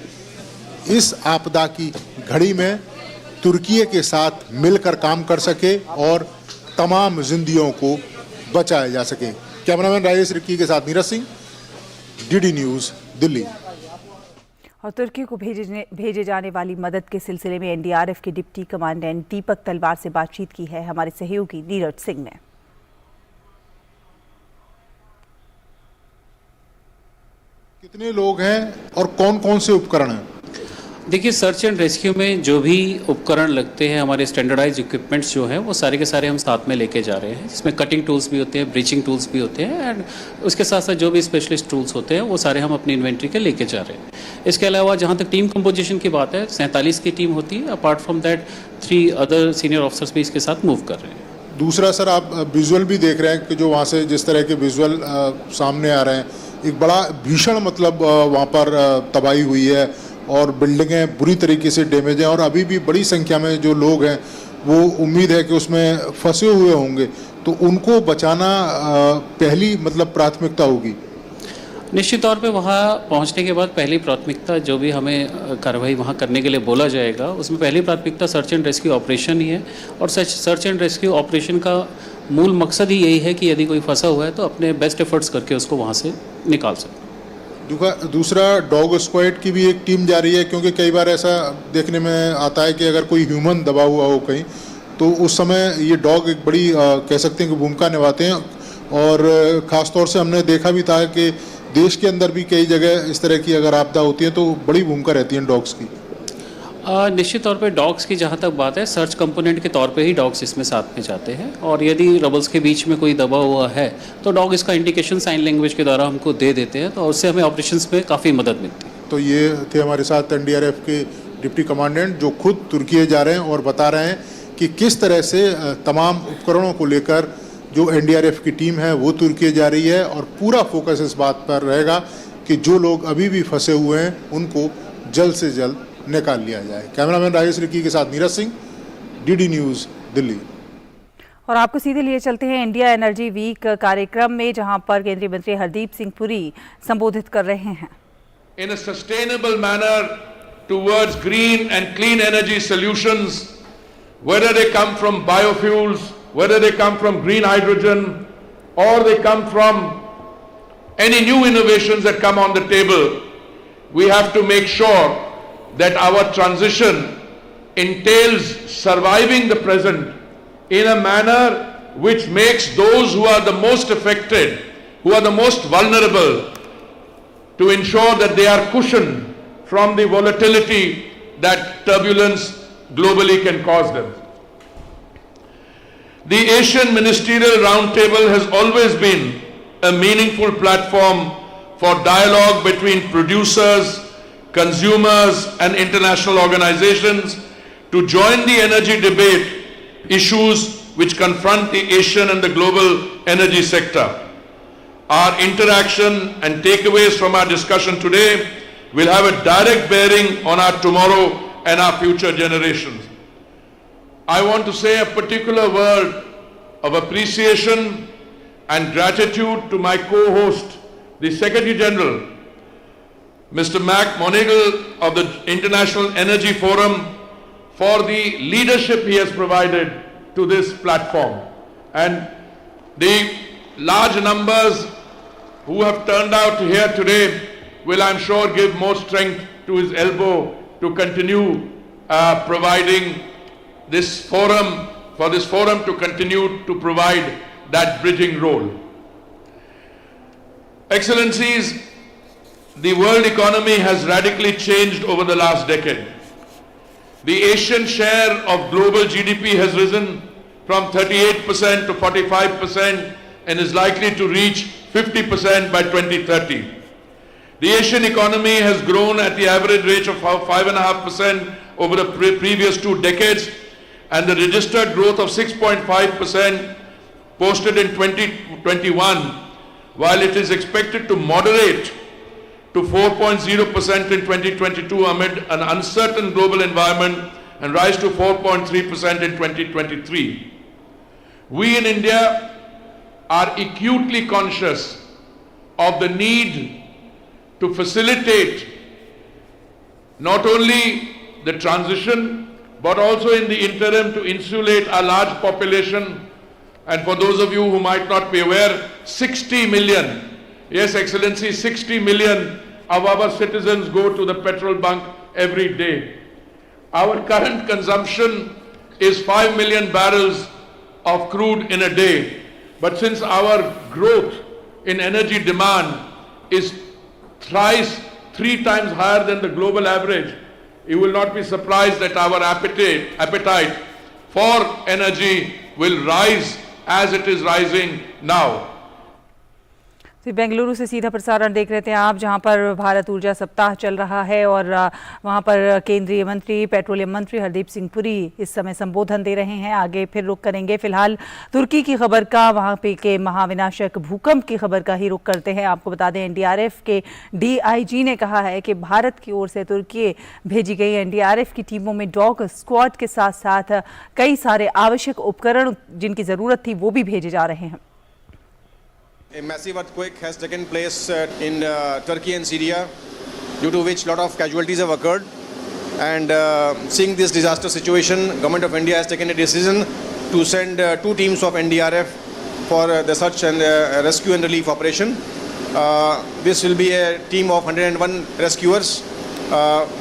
इस आपदा की घड़ी में तुर्की के साथ मिलकर काम कर सके और तमाम जिंदगियों को बचाया जा सके। कैमरामैन राजेश रिक्की के साथ नीरज सिंह, डीडी न्यूज़, दिल्ली। और तुर्की को भेजे जाने वाली मदद के सिलसिले में एनडीआरएफ के डिप्टी कमांडेंट दीपक तलवार से बातचीत की है हमारे सहयोगी नीरज सिंह ने। कितने लोग हैं और कौन कौन से उपकरण हैं? देखिए, सर्च एंड रेस्क्यू में जो भी उपकरण लगते हैं, हमारे स्टैंडर्डाइज इक्विपमेंट्स जो हैं वो सारे के सारे हम साथ में लेके जा रहे हैं। इसमें कटिंग टूल्स भी होते हैं, ब्रीचिंग टूल्स भी होते हैं एंड उसके साथ साथ जो भी स्पेशलिस्ट टूल्स होते हैं वो सारे हम अपनी इन्वेंट्री के लेके जा रहे हैं। इसके अलावा जहाँ तक टीम कंपोजिशन की बात है, 47 की टीम होती है। Apart from that 3 other senior officers भी इसके साथ मूव कर रहे हैं। दूसरा सर, आप विजुअल भी देख रहे हैं कि जो वहाँ से जिस तरह के विजुअल सामने आ रहे हैं एक बड़ा भीषण मतलब वहाँ पर तबाही हुई है और बिल्डिंगें बुरी तरीके से डैमेज हैं और अभी भी बड़ी संख्या में जो लोग हैं वो उम्मीद है कि उसमें फंसे हुए होंगे, तो उनको बचाना पहली मतलब प्राथमिकता होगी। निश्चित तौर पे वहाँ पहुँचने के बाद पहली प्राथमिकता जो भी हमें कार्रवाई वहाँ करने के लिए बोला जाएगा उसमें पहली प्राथमिकता सर्च एंड रेस्क्यू ऑपरेशन ही है और सर्च एंड रेस्क्यू ऑपरेशन का मूल मकसद ही यही है कि यदि कोई फंसा हुआ है तो अपने बेस्ट एफर्ट्स करके उसको वहाँ से निकाल सकें। दूसरा डॉग स्क्वाड की भी एक टीम जा रही है, क्योंकि कई बार ऐसा देखने में आता है कि अगर कोई ह्यूमन दबा हुआ हो कहीं तो उस समय ये डॉग एक बड़ी कह सकते हैं कि भूमिका निभाते हैं और ख़ास तौर से हमने देखा भी था कि देश के अंदर भी कई जगह इस तरह की अगर आपदा होती है तो बड़ी भूमिका रहती है डॉग्स की। निश्चित तौर पे डॉग्स की जहाँ तक बात है सर्च कंपोनेंट के तौर पे ही डॉग्स इसमें साथ में जाते हैं और यदि रबल्स के बीच में कोई दबा हुआ है तो डॉग इसका इंडिकेशन साइन लैंग्वेज के द्वारा हमको दे देते हैं तो उससे हमें ऑपरेशंस में काफ़ी मदद मिलती है। तो ये थे हमारे साथ एनडीआरएफ के डिप्टी कमांडेंट जो खुद तुर्की जा रहे हैं और बता रहे हैं कि किस तरह से तमाम उपकरणों को लेकर जो एनडीआरएफ की टीम है वो तुर्की जा रही है और पूरा फोकस इस बात पर रहेगा कि जो लोग अभी भी फंसे हुए हैं उनको जल्द से जल्द निकाल लिया जाए। कैमरामैन राजेश रिक्की के साथ नीरज सिंह, डीडी न्यूज़, दिल्ली। और आपको सीधे लिए चलते हैं इंडिया एनर्जी वीक कार्यक्रम में, जहां पर केंद्रीय मंत्री हरदीप सिंह पुरी संबोधित कर रहे हैं। In a sustainable manner towards green and clean energy solutions, whether they come from biofuels, whether they come from green hydrogen, or they come from any new innovations that come on the table, we have to make sure that our transition entails surviving the present in a manner which makes those who are the most affected, who are the most vulnerable, to ensure that they are cushioned from the volatility that turbulence globally can cause them. The Asian Ministerial Roundtable has always been a meaningful platform for dialogue between producers, consumers and international organizations to join the energy debate issues which confront the Asian and the global energy sector. Our interaction and takeaways from our discussion today will have a direct bearing on our tomorrow and our future generations. I want to say a particular word of appreciation and gratitude to my co-host, the Secretary General, Mr. Mac Monagle of the International Energy Forum, for the leadership he has provided to this platform and the large numbers who have turned out here today will, I'm sure, give more strength to his elbow to continue providing this forum, for this forum to continue to provide that bridging role. Excellencies, the world economy has radically changed over the last decade. The Asian share of global GDP has risen from 38% to 45% and is likely to reach 50% by 2030. The Asian economy has grown at the average rate of 5.5% over the previous 2 decades, and the registered growth of 6.5% posted in 2021, while it is expected to moderate to 4.0% in 2022 amid an uncertain global environment and rise to 4.3% in 2023. We in India are acutely conscious of the need to facilitate not only the transition but also in the interim to insulate a large population. And for those of you who might not be aware, 60 million, yes Excellency, 60 million of our citizens go to the petrol bunk every day. Our current consumption is 5 million barrels of crude in a day. But since our growth in energy demand is thrice, 3 times higher than the global average, you will not be surprised that our appetite for energy will rise as it is rising now. तो बेंगलुरु से सीधा प्रसारण देख रहे थे आप, जहां पर भारत ऊर्जा सप्ताह चल रहा है और वहां पर केंद्रीय मंत्री, पेट्रोलियम मंत्री हरदीप सिंह पुरी इस समय संबोधन दे रहे हैं। आगे फिर रुख करेंगे। फिलहाल तुर्की की खबर का, वहां पे के महाविनाशक भूकंप की खबर का ही रुख करते हैं। आपको बता दें, एनडीआरएफ के डीआईजी ने कहा है कि भारत की ओर से तुर्की भेजी गई एनडीआरएफ की टीमों में डॉग स्क्वाड के साथ साथ कई सारे आवश्यक उपकरण जिनकी जरूरत थी वो भी भेजे जा रहे हैं। A massive earthquake has taken place in Turkey and Syria, due to which lot of casualties have occurred. And seeing this disaster situation, Government of India has taken a decision to send 2 teams of NDRF for the search and rescue and relief operation. This will be a team of 101 rescuers.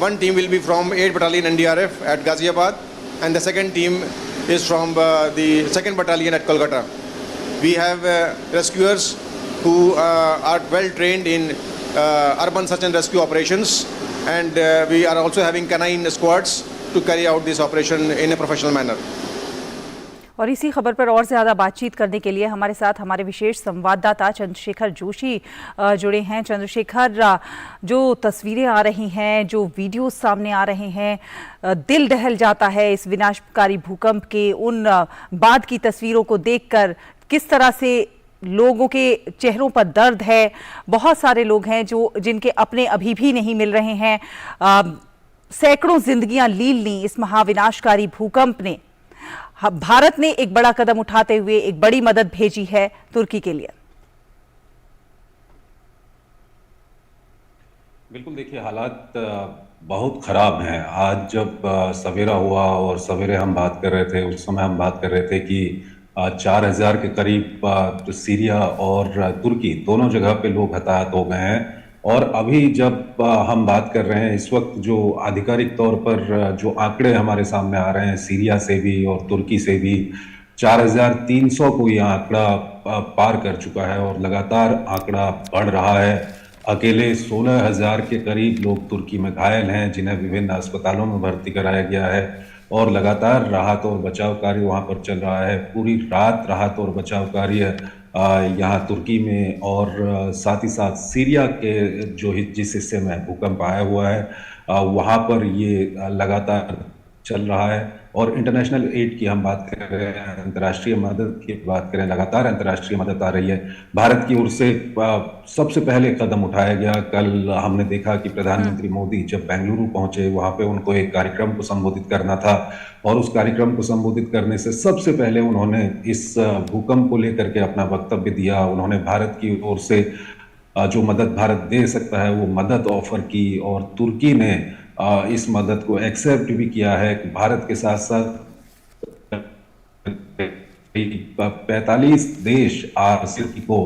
One team will be from 8 Battalion NDRF at Ghaziabad, and the second team is from the 2nd Battalion at Kolkata. We have rescuers who are well trained in urban search and rescue operations, and we are also having canine squads to carry out this operation in a professional manner. और इसी खबर पर और ज़्यादा बातचीत करने के लिए हमारे साथ हमारे विशेष संवाददाता चंद्रशेखर जोशी जुड़े हैं। चंद्रशेखर, जो तस्वीरें आ रही हैं, जो वीडियो सामने आ रहे हैं, दिल दहल जाता है इस विनाशकारी भूकंप के उन बाद की तस्वीरों को देखकर। किस तरह से लोगों के चेहरों पर दर्द है। बहुत सारे लोग हैं जिनके अपने अभी भी नहीं मिल रहे हैं। सैकड़ों जिंदगियां लील ली इस महाविनाशकारी भूकंप ने। भारत ने एक बड़ा कदम उठाते हुए एक बड़ी मदद भेजी है तुर्की के लिए। बिल्कुल, देखिए हालात बहुत खराब हैं। आज जब सवेरा हुआ और सवेरे हम बात कर रहे थे, उस समय हम बात कर रहे थे कि 4000 के करीब सीरिया और तुर्की दोनों जगह पे लोग हताहत हो गए हैं। और अभी जब हम बात कर रहे हैं, इस वक्त जो आधिकारिक तौर पर जो आंकड़े हमारे सामने आ रहे हैं सीरिया से भी और तुर्की से भी, 4300 को यह आंकड़ा पार कर चुका है और लगातार आंकड़ा बढ़ रहा है। अकेले 16000 के करीब लोग तुर्की में घायल हैं, जिन्हें विभिन्न अस्पतालों में भर्ती कराया गया है और लगातार राहत और बचाव कार्य वहां पर चल रहा है। पूरी रात राहत और बचाव कार्य यहाँ तुर्की में और साथ ही साथ सीरिया के जिस हिस्से में भूकंप आया हुआ है वहाँ पर ये लगातार चल रहा है। और इंटरनेशनल एड की हम बात कर रहे हैं, अंतर्राष्ट्रीय मदद की बात करें, लगातार अंतर्राष्ट्रीय मदद आ रही है। भारत की ओर से सबसे पहले कदम उठाया गया। कल हमने देखा कि प्रधानमंत्री मोदी जब बेंगलुरु पहुंचे, वहां पे उनको एक कार्यक्रम को संबोधित करना था और उस कार्यक्रम को संबोधित करने से सबसे पहले उन्होंने इस भूकंप को लेकर के अपना वक्तव्य दिया। उन्होंने भारत की ओर से जो मदद भारत दे सकता है वो मदद ऑफर की और तुर्की ने इस मदद को एक्सेप्ट भी किया है। भारत के साथ साथ 45 देश तुर्की को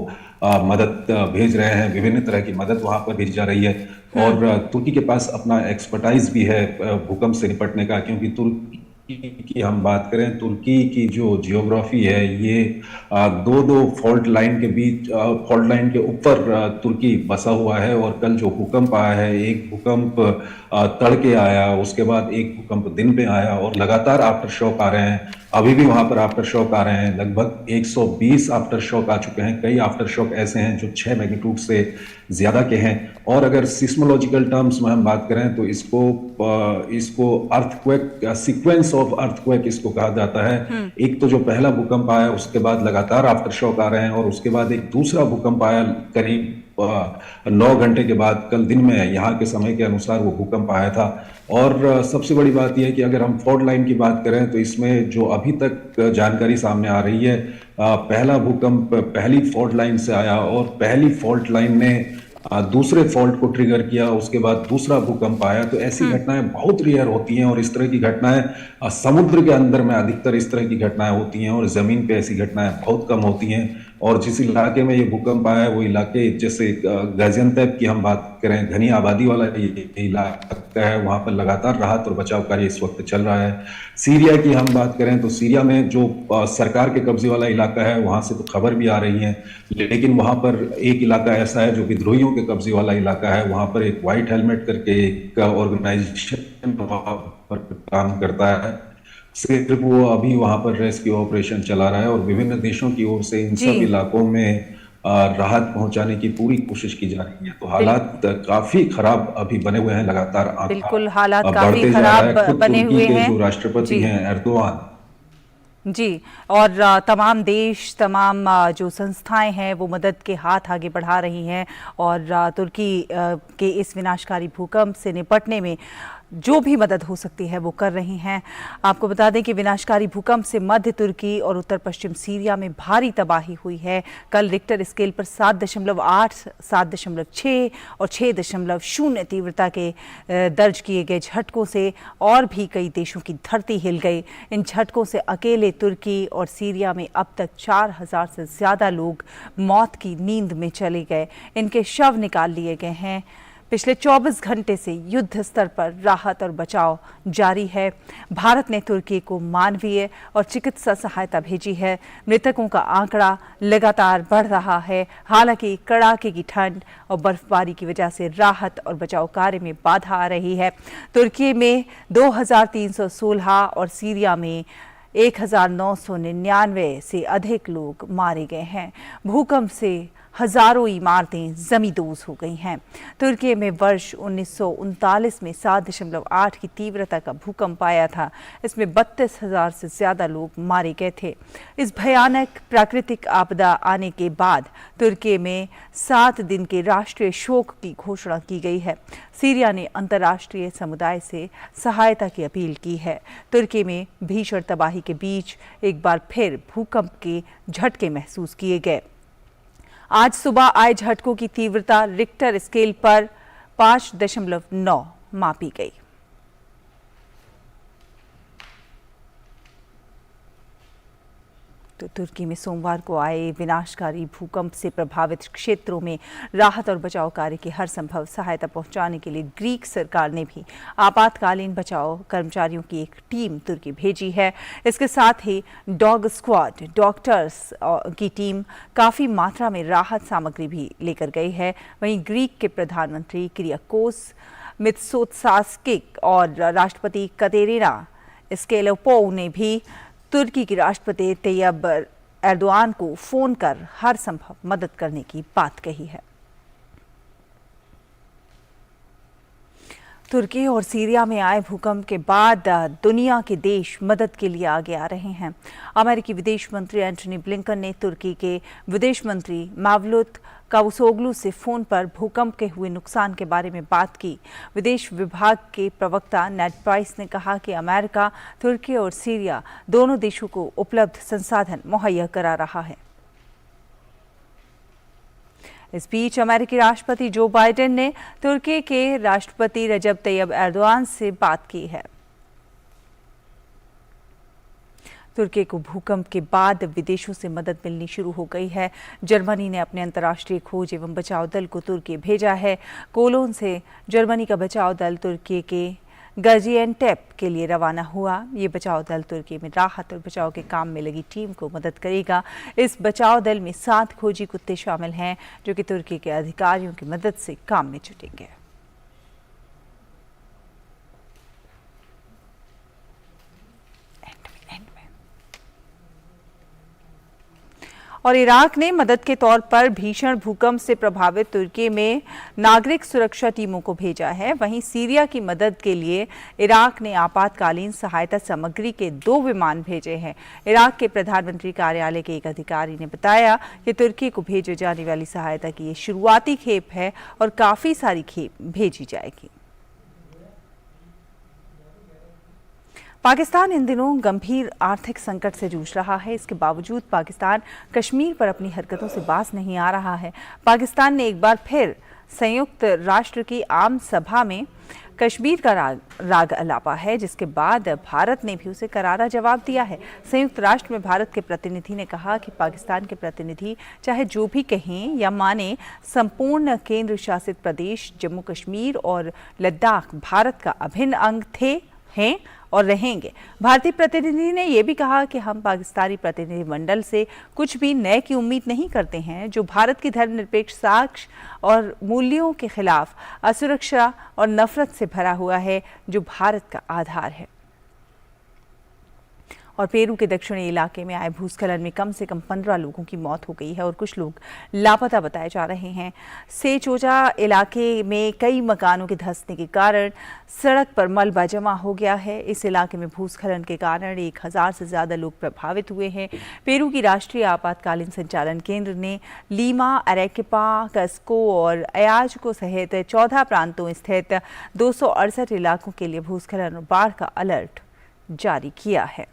मदद भेज रहे हैं। विभिन्न तरह की मदद वहां पर भेजी जा रही है और तुर्की के पास अपना एक्सपर्टाइज भी है भूकंप से निपटने का, क्योंकि तुर्की की हम बात करें, तुर्की की जो जियोग्राफी है ये दो फॉल्ट लाइन के बीच, फॉल्ट लाइन के ऊपर तुर्की बसा हुआ है। और कल जो भूकंप आया है, एक भूकंप तड़के आया, उसके बाद एक भूकंप दिन पे आया और लगातार आफ्टर शॉक आ रहे हैं। अभी भी वहां पर आफ्टर शॉक आ रहे हैं। लगभग 120 आफ्टर शॉक आ चुके हैं। कई आफ्टर शॉक ऐसे हैं जो 6 मैग्नीट्यूड से ज्यादा के हैं। और अगर सिस्मोलॉजिकल टर्म्स में हम बात करें तो इसको अर्थक्वेक, सीक्वेंस ऑफ अर्थक्वेक इसको कहा जाता है। एक तो जो पहला भूकंप आया उसके बाद लगातार आफ्टर शॉक आ रहे हैं और उसके बाद एक दूसरा भूकंप आया करीब 9 घंटे के बाद। कल दिन में यहाँ के समय के अनुसार वो भूकंप आया था। और सबसे बड़ी बात यह है कि अगर हम फॉल्ट लाइन की बात करें तो इसमें जो अभी तक जानकारी सामने आ रही है, पहला भूकंप पहली फॉल्ट लाइन से आया और पहली फॉल्ट लाइन ने दूसरे फॉल्ट को ट्रिगर किया, उसके बाद दूसरा भूकंप आया। तो ऐसी घटनाएं बहुत रेयर होती हैं और इस तरह की घटनाएं समुद्र के अंदर में अधिकतर इस तरह की घटनाएं होती हैं और जमीन पे ऐसी घटनाएं बहुत कम होती हैं। और जिस इलाके में ये भूकंप आया है वो इलाके, जैसे गाजियान्तेप की हम बात करें, घनी आबादी वाला ये इलाका है, वहां पर लगातार राहत और बचाव कार्य इस वक्त चल रहा है। सीरिया की हम बात करें तो सीरिया में जो सरकार के कब्जे वाला इलाका है वहां से तो खबर भी आ रही है, लेकिन वहां पर एक इलाका ऐसा है जो विद्रोहियों के कब्जे वाला इलाका है। वहां पर एक व्हाइट हेलमेट करके एक ऑर्गेनाइजेशन वहां पर काम करता है, सिर्फ वो अभी वहां पर रेस्क्यू ऑपरेशन चला रहा है और विभिन्न देशों की ओर से इन सब इलाकों में राहत पहुंचाने की पूरी कोशिश की जा रही है। तो हालात काफी खराब अभी बने हुए हैं, लगातार बिल्कुल हालात बढ़ते काफी जा रहा है। खराब खुद बने तुर्की हुए के हैं जो राष्ट्रपति हैं एर्दोआन जी, और तमाम देश, तमाम जो संस्थाएं हैं वो मदद के हाथ आगे बढ़ा रही हैं और तुर्की के इस विनाशकारी भूकंप से निपटने में जो भी मदद हो सकती है वो कर रही हैं। आपको बता दें कि विनाशकारी भूकंप से मध्य तुर्की और उत्तर पश्चिम सीरिया में भारी तबाही हुई है। कल रिक्टर स्केल पर 7.8, 7.6 और 6.0 तीव्रता के दर्ज किए गए झटकों से और भी कई देशों की धरती हिल गई। इन झटकों से अकेले तुर्की और सीरिया में अब तक 4000 से ज़्यादा लोग मौत की नींद में चले गए। इनके शव निकाल लिए गए हैं। पिछले 24 घंटे से युद्ध स्तर पर राहत और बचाव जारी है। भारत ने तुर्की को मानवीय और चिकित्सा सहायता भेजी है। मृतकों का आंकड़ा लगातार बढ़ रहा है। हालांकि कड़ाके की ठंड और बर्फबारी की वजह से राहत और बचाव कार्य में बाधा आ रही है। तुर्की में 2316 और सीरिया में 1999 से अधिक लोग मारे गए हैं। भूकंप से हजारों इमारतें जमींदोज हो गई हैं। तुर्की में वर्ष 1939 में 7.8 की तीव्रता का भूकंप आया था। इसमें 32,000 से ज़्यादा लोग मारे गए थे। इस भयानक प्राकृतिक आपदा आने के बाद तुर्की में 7 दिन के राष्ट्रीय शोक की घोषणा की गई है। सीरिया ने अंतर्राष्ट्रीय समुदाय से सहायता की अपील की है। तुर्की में भीषण तबाही के बीच एक बार फिर भूकंप के झटके महसूस किए गए। आज सुबह आए झटकों की तीव्रता रिक्टर स्केल पर 5.9 मापी गई। तो तुर्की में सोमवार को आए विनाशकारी भूकंप से प्रभावित क्षेत्रों में राहत और बचाव कार्य की हर संभव सहायता पहुंचाने के लिए ग्रीक सरकार ने भी आपातकालीन बचाव कर्मचारियों की एक टीम तुर्की भेजी है। इसके साथ ही डॉग स्क्वाड, डॉक्टर्स की टीम काफ़ी मात्रा में राहत सामग्री भी लेकर गई है। वहीं ग्रीक के प्रधानमंत्री किरियाकोस मित्सोताकिस और राष्ट्रपति कतेरिना स्केलोपोउ ने भी तुर्की के राष्ट्रपति तैयब एर्दोआन को फोन कर हर संभव मदद करने की बात कही है। तुर्की और सीरिया में आए भूकंप के बाद दुनिया के देश मदद के लिए आगे आ रहे हैं। अमेरिकी विदेश मंत्री एंटनी ब्लिंकन ने तुर्की के विदेश मंत्री मेवलुत कावुसोग्लू से फोन पर भूकंप के हुए नुकसान के बारे में बात की। विदेश विभाग के प्रवक्ता नेड प्राइस ने कहा कि अमेरिका तुर्की और सीरिया दोनों देशों को उपलब्ध संसाधन मुहैया करा रहा है। इस बीच अमेरिकी राष्ट्रपति जो बाइडेन ने तुर्की के राष्ट्रपति रजब तैयब एर्दोआन से बात की है। तुर्की को भूकंप के बाद विदेशों से मदद मिलनी शुरू हो गई है। जर्मनी ने अपने अंतर्राष्ट्रीय खोज एवं बचाव दल को तुर्की भेजा है। कोलोन से जर्मनी का बचाव दल तुर्की के गाजियान्टेप के लिए रवाना हुआ। ये बचाव दल तुर्की में राहत और बचाव के काम में लगी टीम को मदद करेगा। इस बचाव दल में 7 खोजी कुत्ते शामिल हैं जो कि तुर्की के अधिकारियों की मदद से काम में जुटेंगे। और इराक ने मदद के तौर पर भीषण भूकंप से प्रभावित तुर्की में नागरिक सुरक्षा टीमों को भेजा है। वहीं सीरिया की मदद के लिए इराक ने आपातकालीन सहायता सामग्री के 2 विमान भेजे हैं। इराक के प्रधानमंत्री कार्यालय के एक अधिकारी ने बताया कि तुर्की को भेजे जाने वाली सहायता की ये शुरुआती खेप है और काफ़ी सारी खेप भेजी जाएगी। पाकिस्तान इन दिनों गंभीर आर्थिक संकट से जूझ रहा है। इसके बावजूद पाकिस्तान कश्मीर पर अपनी हरकतों से बाज नहीं आ रहा है। पाकिस्तान ने एक बार फिर संयुक्त राष्ट्र की आम सभा में कश्मीर का राग अलापा है, जिसके बाद भारत ने भी उसे करारा जवाब दिया है। संयुक्त राष्ट्र में भारत के प्रतिनिधि ने कहा कि पाकिस्तान के प्रतिनिधि चाहे जो भी कहें या माने, संपूर्ण केंद्र शासित प्रदेश जम्मू कश्मीर और लद्दाख भारत का अभिन्न अंग थे, हैं और रहेंगे। भारतीय प्रतिनिधि ने यह भी कहा कि हम पाकिस्तानी प्रतिनिधिमंडल से कुछ भी नए की उम्मीद नहीं करते हैं जो भारत की धर्मनिरपेक्ष साक्ष्य और मूल्यों के खिलाफ असुरक्षा और नफरत से भरा हुआ है, जो भारत का आधार है। और पेरू के दक्षिणी इलाके में आए भूस्खलन में कम से कम 15 लोगों की मौत हो गई है और कुछ लोग लापता बताए जा रहे हैं। सेचोजा इलाके में कई मकानों के धंसने के कारण सड़क पर मलबा जमा हो गया है। इस इलाके में भूस्खलन के कारण 1000 से ज्यादा लोग प्रभावित हुए हैं। पेरू की राष्ट्रीय आपातकालीन संचालन केंद्र ने लीमा, अरेquipa, कस्को और अयाजको सहित 14 प्रांतों स्थित 268 इलाकों के लिए भूस्खलन और बाढ़ का अलर्ट जारी किया है।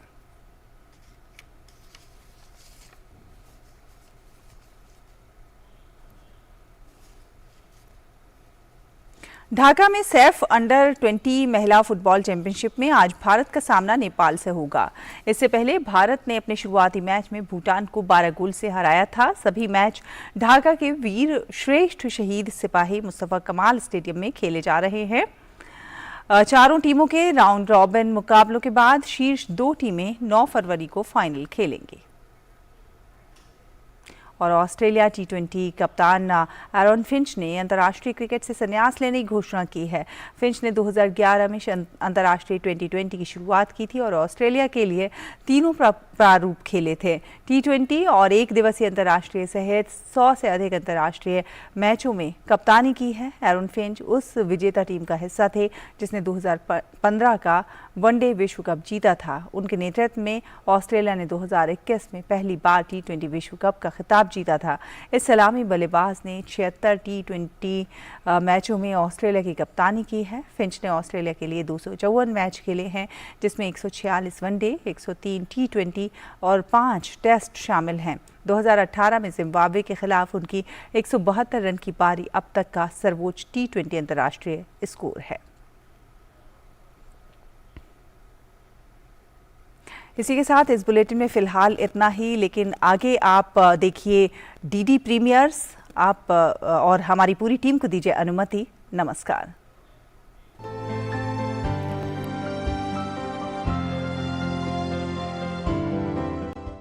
ढाका में सैफ अंडर 20 महिला फुटबॉल चैंपियनशिप में आज भारत का सामना नेपाल से होगा। इससे पहले भारत ने अपने शुरुआती मैच में भूटान को 12 गोल से हराया था। सभी मैच ढाका के वीर श्रेष्ठ शहीद सिपाही मुस्तफा कमाल स्टेडियम में खेले जा रहे हैं। चारों टीमों के राउंड रॉबिन मुकाबलों के बाद शीर्ष 2 टीमें 9 फरवरी को फाइनल खेलेंगी। और ऑस्ट्रेलिया T20 कप्तान एरन फिंच ने अंतर्राष्ट्रीय क्रिकेट से संन्यास लेने की घोषणा की है। फिंच ने 2011 में अंतर्राष्ट्रीय T20 की शुरुआत की थी और ऑस्ट्रेलिया के लिए तीनों प्रारूप खेले थे। T20 और 1 दिवसीय अंतर्राष्ट्रीय सहित 100 से अधिक अंतर्राष्ट्रीय मैचों में कप्तानी की है। एरन फिंच उस विजेता टीम का हिस्सा थे जिसने 2015 का वनडे विश्व कप जीता था। उनके नेतृत्व में ऑस्ट्रेलिया ने 2021 में पहली बार T20 विश्व कप का खिताब जीता था। इस सलामी बल्लेबाज ने 76 T20 मैचों में ऑस्ट्रेलिया की कप्तानी की है। फिंच ने ऑस्ट्रेलिया के लिए 254 मैच खेले हैं जिसमें 146 वनडे, 103 T20 और 5 टेस्ट शामिल हैं। 2018 में जिम्बाब्वे के खिलाफ उनकी 172 रन की पारी अब तक का सर्वोच्च T20 अंतर्राष्ट्रीय स्कोर है। इसी के साथ इस बुलेटिन में फिलहाल इतना ही, लेकिन आगे आप देखिए डीडी प्रीमियर्स। आप और हमारी पूरी टीम को दीजिए अनुमति। नमस्कार।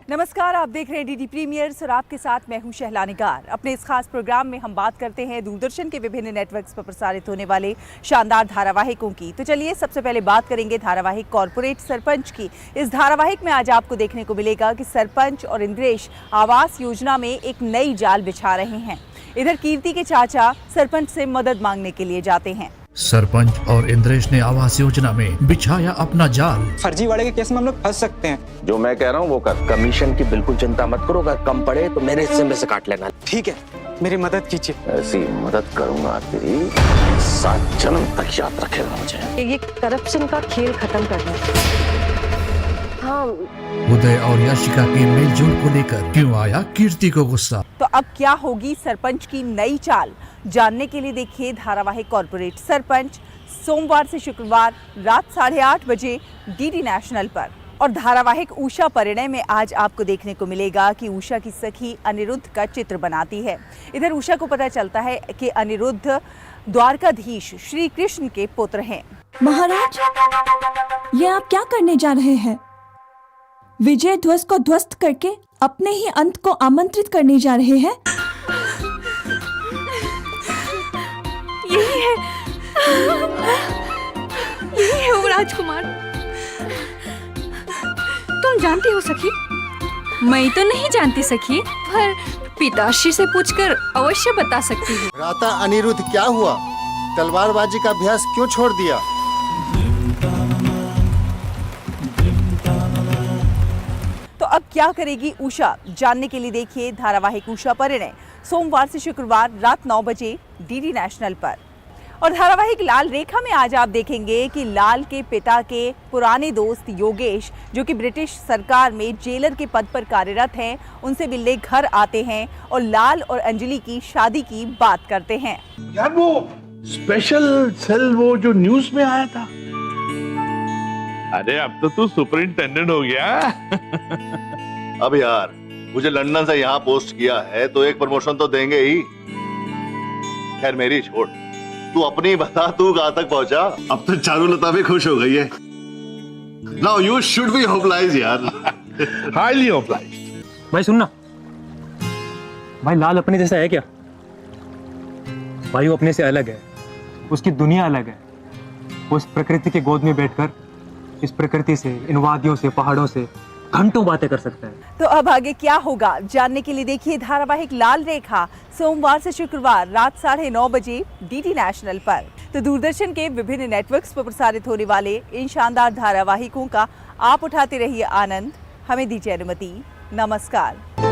नमस्कार, आप देख रहे हैं डीडी प्रीमियर्स और आपके साथ मैं हूं शहला निगार। अपने इस खास प्रोग्राम में हम बात करते हैं दूरदर्शन के विभिन्न नेटवर्क्स पर प्रसारित होने वाले शानदार धारावाहिकों की। तो चलिए सबसे पहले बात करेंगे धारावाहिक कॉर्पोरेट सरपंच की। इस धारावाहिक में आज आपको देखने को मिलेगा कि सरपंच और इंद्रेश आवास योजना में एक नई जाल बिछा रहे हैं। इधर कीर्ति के चाचा सरपंच से मदद मांगने के लिए जाते हैं। सरपंच और इंद्रेश ने आवास योजना में बिछाया अपना जाल। फर्जीवाड़े के केस में हम लोग फंस सकते हैं। जो मैं कह रहा हूँ वो कर। कमीशन की बिल्कुल चिंता मत करो, अगर कम पड़े तो मेरे हिस्से में से काट लेना। ठीक है, मेरी मदद कीजिए। ऐसी मदद करूंगा तेरी 7 जन्म तक याद रखेगा मुझे। ये करप्शन का खेल खत्म करना। हाँ, उदय और याशिका के मेलजोल को लेकर क्यों आया कीर्ति को गुस्सा? तो अब क्या होगी सरपंच की नई चाल, जानने के लिए देखिए धारावाहिक कॉर्पोरेट सरपंच सोमवार से शुक्रवार रात 8:30 बजे डीडी नेशनल पर। और धारावाहिक उषा परिणय में आज आपको देखने को मिलेगा कि उषा की सखी अनिरुद्ध का चित्र बनाती है। इधर उषा को पता चलता है कि अनिरुद्ध द्वारकाधीश श्री कृष्ण के पुत्र हैं। महाराज, ये आप क्या करने जा रहे हैं? विजय ध्वज को ध्वस्त करके अपने ही अंत को आमंत्रित करने जा रहे हैं। यही है वो राजकुमार। तुम जानती हो सखी? मैं तो नहीं जानती सखी, पर पिताश्री से पूछकर अवश्य बता सकती हूँ। राता अनिरुद्ध, क्या हुआ? तलवारबाजी का अभ्यास क्यों छोड़ दिया? तो अब क्या करेगी उषा, जानने के लिए देखिए धारावाहिक उषा परिणय सोमवार से शुक्रवार रात 9 बजे डीडी नेशनल पर। और धारावाहिक लाल रेखा में आज आप देखेंगे कि लाल के पिता के पुराने दोस्त योगेश, जो कि ब्रिटिश सरकार में जेलर के पद पर कार्यरत हैं, उनसे मिलने घर आते हैं और लाल और अंजलि की शादी की बात करते हैं। यार वो स्पेशल सेल वो जो न्यूज में आया था, अरे अब तो तू सुपरिंटेंडेंट हो गया। अब यार मुझे लंदन से यहाँ पोस्ट किया है तो एक प्रमोशन तो देंगे ही। खैर मेरी छोड़, तू अपनी बता, तू कहाँ तक पहुंचा? अब तो चारुलता भी खुश हो गई है। Now you should be obliged यार। Highly obliged. भाई सुनना, भाई लाल अपने जैसा है क्या? भाई वो अपने से अलग है, उसकी दुनिया अलग है। वो उस प्रकृति के गोद में बैठकर इस प्रकृति से, इन वादियों से, पहाड़ों से घंटों बातें कर सकता है। तो अब आगे क्या होगा जानने के लिए देखिए धारावाहिक लाल रेखा सोमवार से शुक्रवार रात 9:30 बजे डीडी नेशनल पर। तो दूरदर्शन के विभिन्न नेटवर्क्स पर प्रसारित होने वाले इन शानदार धारावाहिकों का आप उठाते रहिए आनंद। हमें दीजिए अनुमति। नमस्कार।